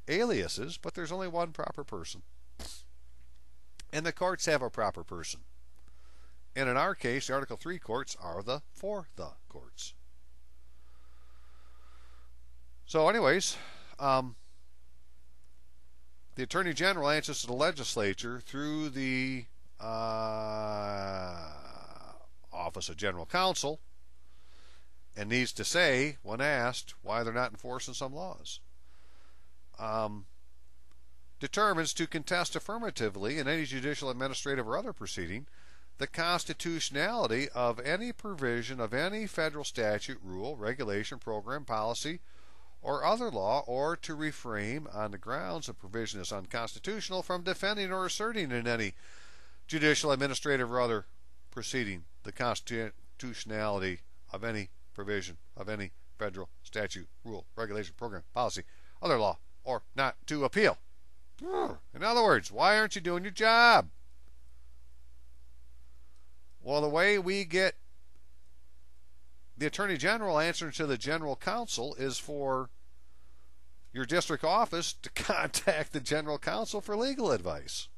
aliases, but there's only one proper person. And the courts have a proper person. And in our case, the Article 3 courts are for the courts. So anyways, the Attorney General answers to the legislature through the Office of General Counsel, and needs to say, when asked, why they're not enforcing some laws. Determines to contest affirmatively in any judicial, administrative, or other proceeding the constitutionality of any provision of any federal statute, rule, regulation, program, policy, or other law, or to refrain, on the grounds a provision is unconstitutional, from defending or asserting in any judicial, administrative, or other proceeding the constitutionality of any provision of any federal statute, rule, regulation, program, policy, other law, or not to appeal. In other words, why aren't you doing your job? Well, the way we get the Attorney General answering to the General Counsel is for your district office to contact the General Counsel for legal advice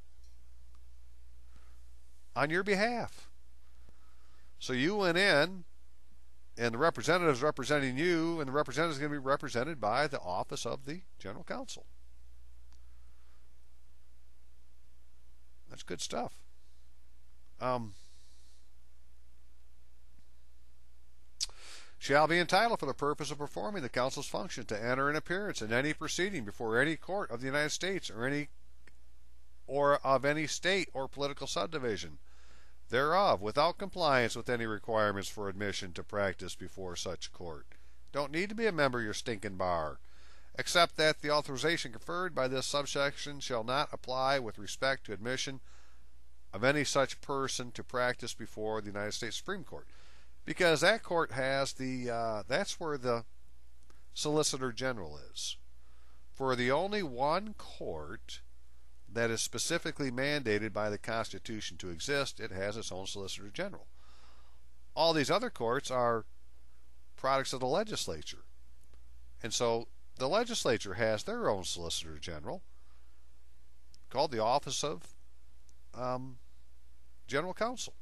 on your behalf. So you went in, and the representative is representing you, and the representative is going to be represented by the office of the General Counsel. That's good stuff. shall be entitled for the purpose of performing the counsel's function to enter an appearance in any proceeding before any court of the United States or of any state or political subdivision thereof without compliance with any requirements for admission to practice before such court. Don't need to be a member of your stinking bar, except that the authorization conferred by this subsection shall not apply with respect to admission of any such person to practice before the United States Supreme Court, because that court has that's where the Solicitor General is. For the only one court that is specifically mandated by the Constitution to exist, it has its own Solicitor General. All these other courts are products of the legislature. And so the legislature has their own Solicitor General called the Office of General Counsel.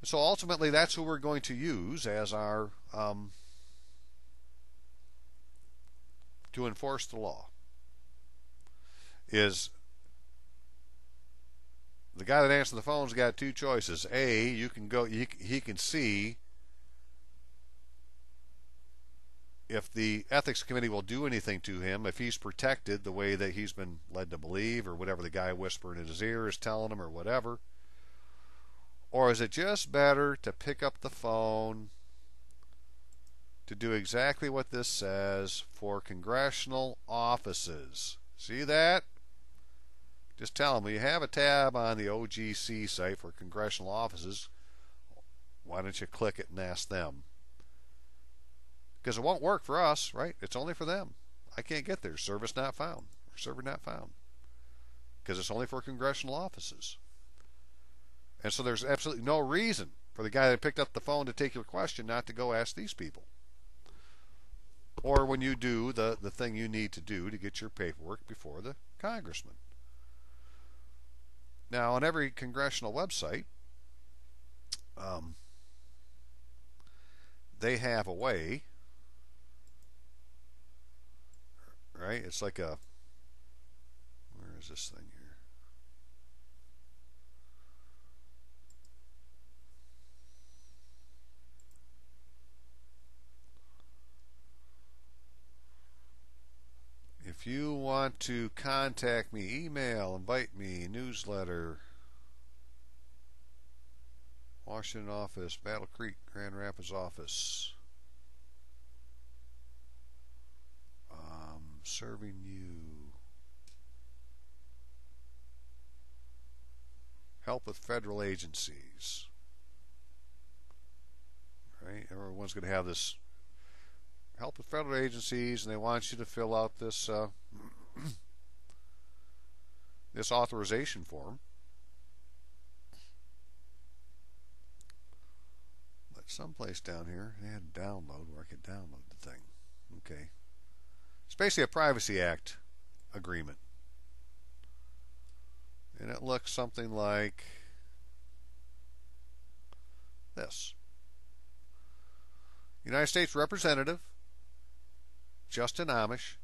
So ultimately that's who we're going to use as our to enforce the law. Is the guy that answers the phone's got two choices. A, you can go, he can see if the ethics committee will do anything to him, if he's protected the way that he's been led to believe, or whatever the guy whispering in his ear is telling him, or whatever. Or is it just better to pick up the phone to do exactly what this says for congressional offices? See that? Just tell them, you have a tab on the OGC site for congressional offices. Why don't you click it and ask them? Because it won't work for us, right? It's only for them. I can't get there. Service not found. Or server not found. Because it's only for congressional offices. And so there's absolutely no reason for the guy that picked up the phone to take your question not to go ask these people. Or when you do the thing you need to do to get your paperwork before the congressman. Now, on every congressional website, they have a way, right? It's like a, where is this thing here? If you want to contact me, email, invite me, newsletter, Washington office, Battle Creek, Grand Rapids office, serving you, help with federal agencies, right? Everyone's going to have this help with federal agencies, and they want you to fill out this this authorization form. But someplace down here they had download where I could download the thing. Okay, it's basically a Privacy Act agreement, and it looks something like this. United States Representative Justin Amish,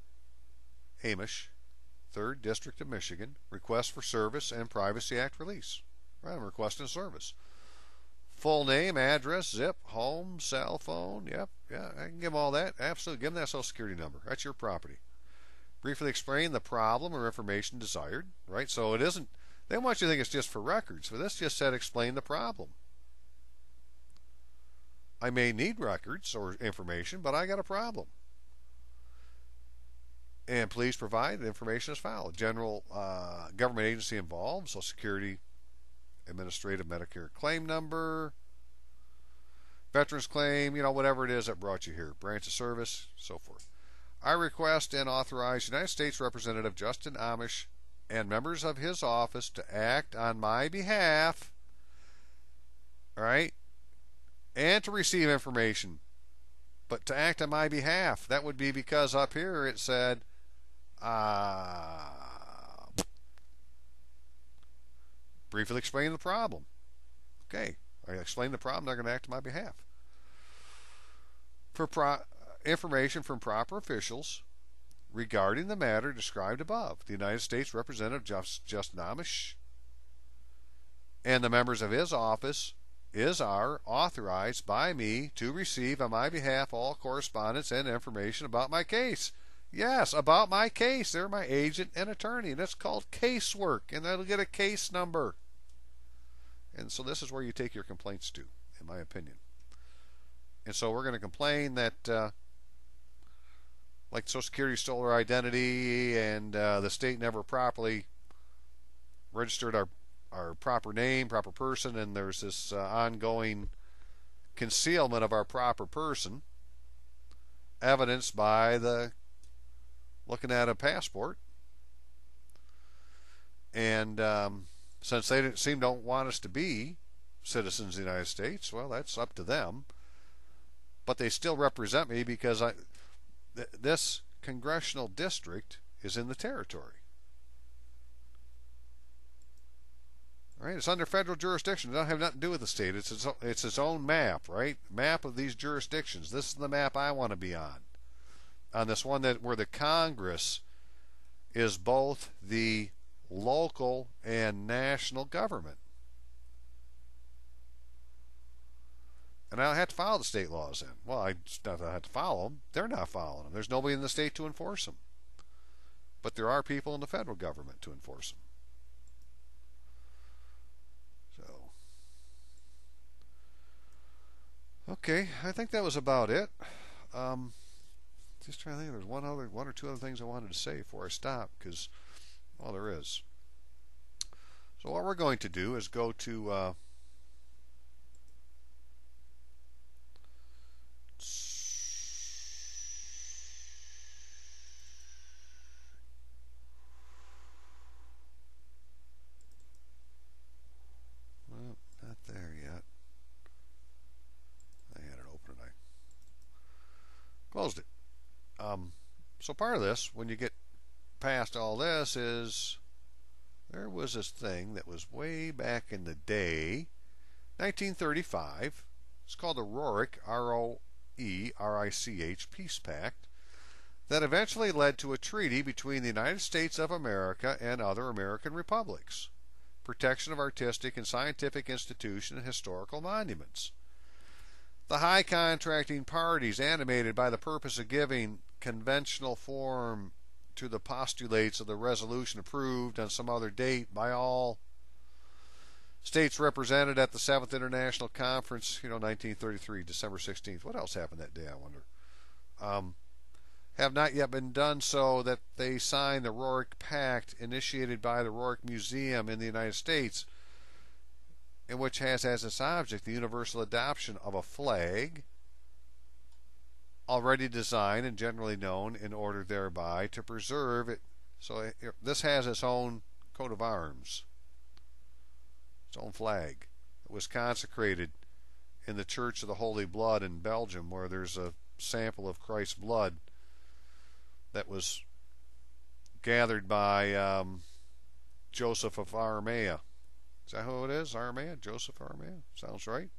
3rd District of Michigan, request for service and Privacy Act release. Right, I'm requesting service. Full name, address, zip, home, cell phone. Yep, yeah, I can give them all that. Absolutely, give them that Social Security number. That's your property. Briefly explain the problem or information desired. Right, so it isn't. They want you to think it's just for records. So this just said explain the problem. I may need records or information, but I got a problem. And please provide the information as filed. General government agency involved, Social Security Administrative Medicare claim number, veterans claim, whatever it is that brought you here, branch of service, so forth. I request and authorize United States Representative Justin Amish and members of his office to act on my behalf, all right, and to receive information. But to act on my behalf, that would be because up here it said, briefly explain the problem. Okay, I explain the problem, they're going to act on my behalf. For information from proper officials regarding the matter described above, the United States Representative Justin Amish and the members of his office are authorized by me to receive on my behalf all correspondence and information about my case. Yes, about my case. They're my agent and attorney. That's called casework, and that'll get a case number. And so this is where you take your complaints to, in my opinion. And so we're going to complain that like Social Security stole our identity and the state never properly registered our proper name, proper person, and there's this ongoing concealment of our proper person, evidenced by the looking at a passport. And since they don't want us to be citizens of the United States, well, that's up to them. But they still represent me because this congressional district is in the territory. Right? It's under federal jurisdiction. It doesn't have nothing to do with the state. It's its own map, right? Map of these jurisdictions. This is the map I want to be on. On this one where the Congress is both the local and national government. And I don't have to follow the state laws then. Well, I don't have to follow them. They're not following them. There's nobody in the state to enforce them. But there are people in the federal government to enforce them. So, okay, I think that was about it. Just trying to think. There's one or two other things I wanted to say before I stop, because, well, there is. So what we're going to do is go to not there yet. I had it open and I closed it. So part of this, when you get past all this, is there was this thing that was way back in the day, 1935. It's called the Roerich, R-O-E-R-I-C-H, Peace Pact, that eventually led to a treaty between the United States of America and other American republics. Protection of artistic and scientific institutions and historical monuments. The high contracting parties, animated by the purpose of giving conventional form to the postulates of the resolution approved on some other date by all states represented at the 7th International Conference, 1933, December 16th. What else happened that day, I wonder? Have not yet been done so that they signed the Roerich Pact, initiated by the Roerich Museum in the United States, in which has as its object the universal adoption of a flag already designed and generally known in order thereby to preserve it. So this has its own coat of arms, its own flag. It was consecrated in the Church of the Holy Blood in Belgium, where there's a sample of Christ's blood that was gathered by Joseph of Armenia. Is that who it is? Armenia? Joseph Armenia? Sounds right.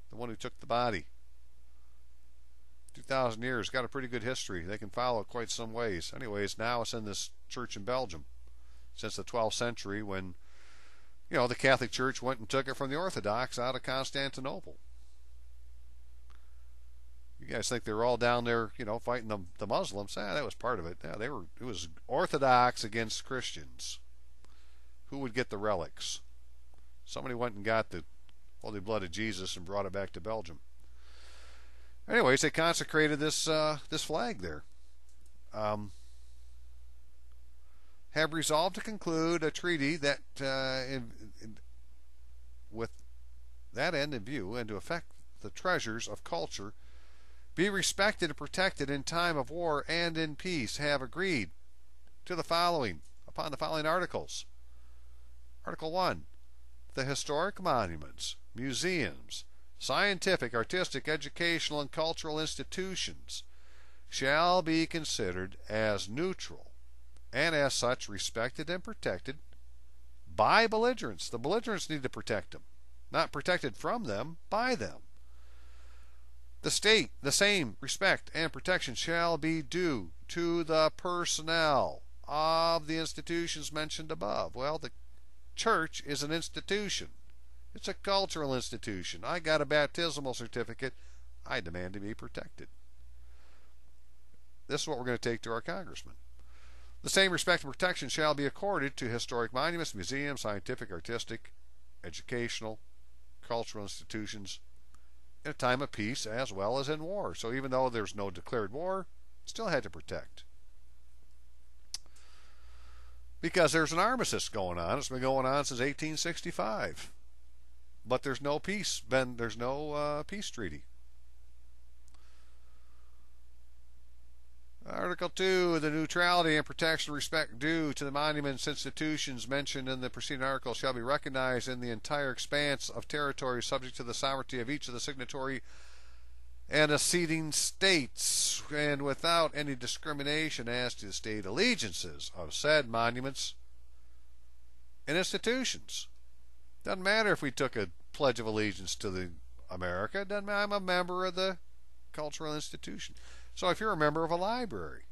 The one who took the body. 2,000 years. Got a pretty good history. They can follow it quite some ways. Anyways, now it's in this church in Belgium since the 12th century, when the Catholic Church went and took it from the Orthodox out of Constantinople. You guys think they were all down there, fighting the Muslims? That was part of it. Yeah, it was Orthodox against Christians. Who would get the relics? Somebody went and got the Holy Blood of Jesus and brought it back to Belgium. Anyways, they consecrated this flag there. Have resolved to conclude a treaty that, with that end in view, and to effect the treasures of culture be respected and protected in time of war and in peace, have agreed to the following, upon the following articles. Article 1. The historic monuments, museums, scientific, artistic, educational, and cultural institutions shall be considered as neutral, and as such respected and protected by belligerents. The belligerents need to protect them. Not protected from them, by them. The state, the same respect and protection shall be due to the personnel of the institutions mentioned above. Well, the church is an institution. It's a cultural institution. I got a baptismal certificate. I demand to be protected. This is what we're going to take to our congressman. The same respect and protection shall be accorded to historic monuments, museums, scientific, artistic, educational, cultural institutions in a time of peace as well as in war. So even though there's no declared war, still had to protect. Because there's an armistice going on. It's been going on since 1865. But there's no peace. There's no peace treaty. Article 2, the neutrality and protection respect due to the monuments institutions mentioned in the preceding article shall be recognized in the entire expanse of territory subject to the sovereignty of each of the signatory and acceding states, and without any discrimination as to state allegiances of said monuments and institutions. Doesn't matter if we took a pledge of allegiance to the America. Doesn't matter. I'm a member of the cultural institution. So if you're a member of a library,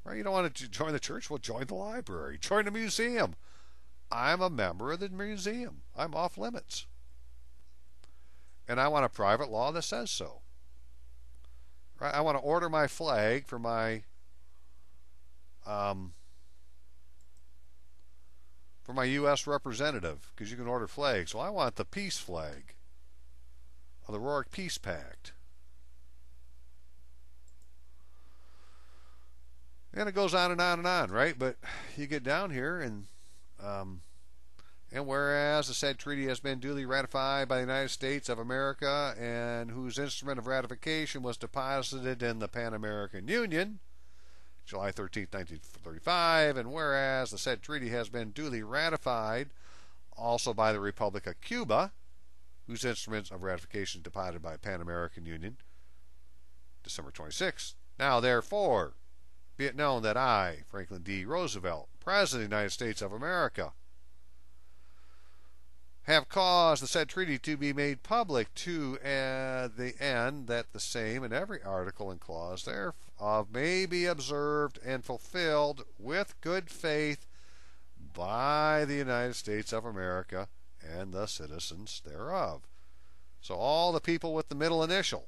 right, you don't want to join the church, well, join the library. Join the museum. I'm a member of the museum. I'm off limits. And I want a private law that says so. Right? I want to order my flag for my U.S. representative, because you can order flags. Well, I want the peace flag of the Rourke Peace Pact. And it goes on and on and on, right? But you get down here, and whereas the said treaty has been duly ratified by the United States of America, and whose instrument of ratification was deposited in the Pan American Union, July 13, 1935, and whereas the said treaty has been duly ratified also by the Republic of Cuba, whose instruments of ratification deposited by the Pan American Union, December 26. Now, therefore, be it known that I, Franklin D. Roosevelt, President of the United States of America, have caused the said treaty to be made public to the end that the same in every article and clause thereof may be observed and fulfilled with good faith by the United States of America and the citizens thereof. So all the people with the middle initial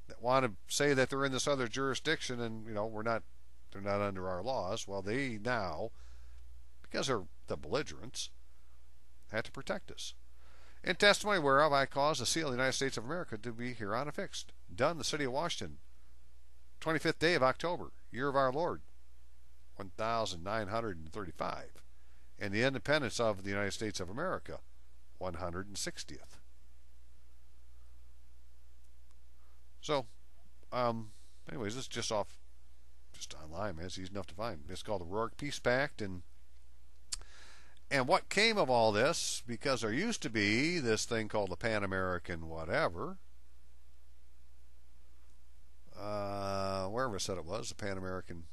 that want to say that they're in this other jurisdiction and, they're not under our laws, well, they now, because they're the belligerents, had to protect us. In testimony whereof I cause the seal of the United States of America to be hereon affixed. Done, the city of Washington, 25th day of October, year of our Lord, 1935, and the independence of the United States of America, 160th. So, anyways, this is just online, man. It's easy enough to find. It's called the Rourke Peace Pact, and what came of all this, because there used to be this thing called the Pan American whatever, wherever I said it was, the Pan American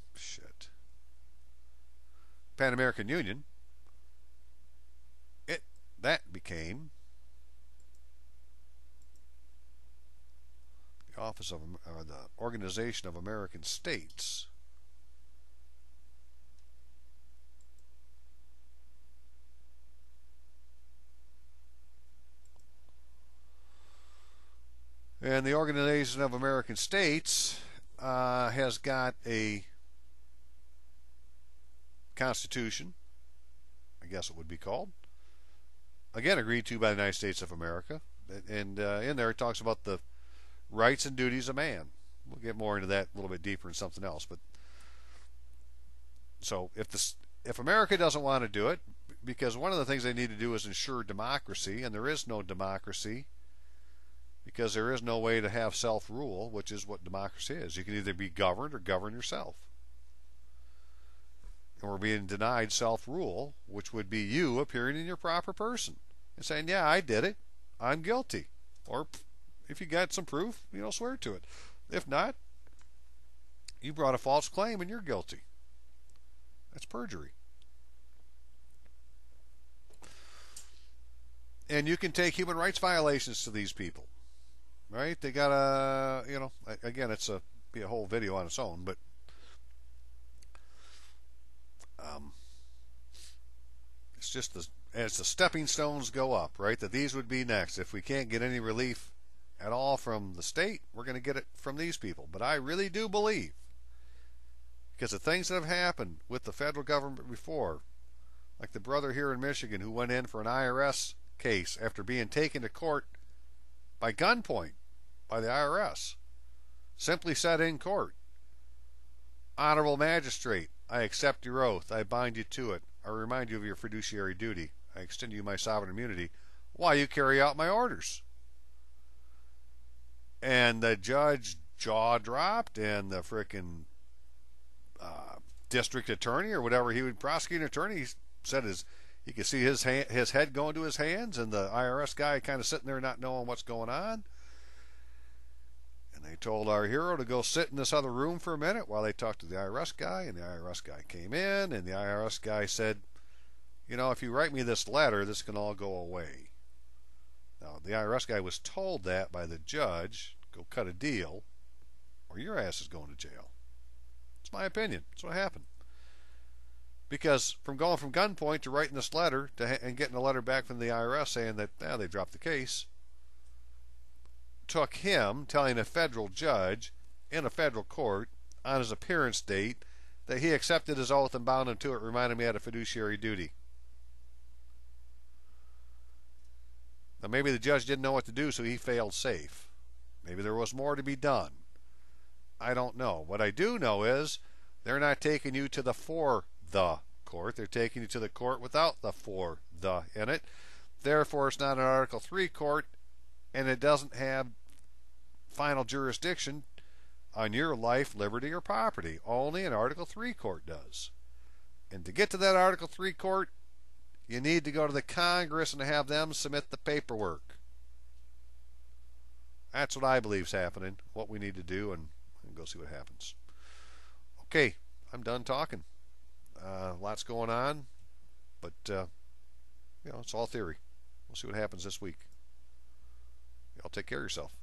Union, that became the Office of the Organization of American States. And the Organization of American States has got a constitution, I guess it would be called, again agreed to by the United States of America, and in there it talks about the rights and duties of man. We'll get more into that a little bit deeper in something else. But so if America doesn't want to do it, because one of the things they need to do is ensure democracy, and there is no democracy because there is no way to have self-rule, which is what democracy is. You can either be governed or govern yourself. And we're being denied self-rule, which would be you appearing in your proper person and saying, yeah, I did it, I'm guilty. Or if you got some proof, swear to it. If not, you brought a false claim and you're guilty. That's perjury. And you can take human rights violations to these people. Right? They got again, it's be a whole video on its own, but it's just the as the stepping stones go up, right, that these would be next. If we can't get any relief at all from the state, we're going to get it from these people. But I really do believe, because of things that have happened with the federal government before, like the brother here in Michigan who went in for an IRS case after being taken to court by gunpoint by the IRS, simply said in court, "Honorable Magistrate, I accept your oath. I bind you to it. I remind you of your fiduciary duty. I extend to you my sovereign immunity while you carry out my orders." And the judge jaw dropped, and the frickin' district attorney or whatever he would prosecuting attorney said he could see his head going to his hands, and the IRS guy kind of sitting there not knowing what's going on. And they told our hero to go sit in this other room for a minute while they talked to the IRS guy, and the IRS guy came in, and the IRS guy said, if you write me this letter, this can all go away. Now, the IRS guy was told that by the judge, go cut a deal, or your ass is going to jail. It's my opinion. That's what happened. Because from going from gunpoint to writing this letter and getting a letter back from the IRS saying that they dropped the case, took him telling a federal judge in a federal court on his appearance date that he accepted his oath and bound him to it, reminding me he had a fiduciary duty. Now, maybe the judge didn't know what to do, so he failed safe. Maybe there was more to be done. I don't know. What I do know is they're not taking you to the for the court. They're taking you to the court without the for the in it. Therefore, it's not an Article 3 court, and it doesn't have final jurisdiction on your life, liberty, or property. Only an Article 3 court does. And to get to that Article 3 court, you need to go to the Congress and have them submit the paperwork. That's what I believe is happening, what we need to do, and go see what happens. Okay, I'm done talking. Lots going on, but it's all theory. We'll see what happens this week. Y'all take care of yourself.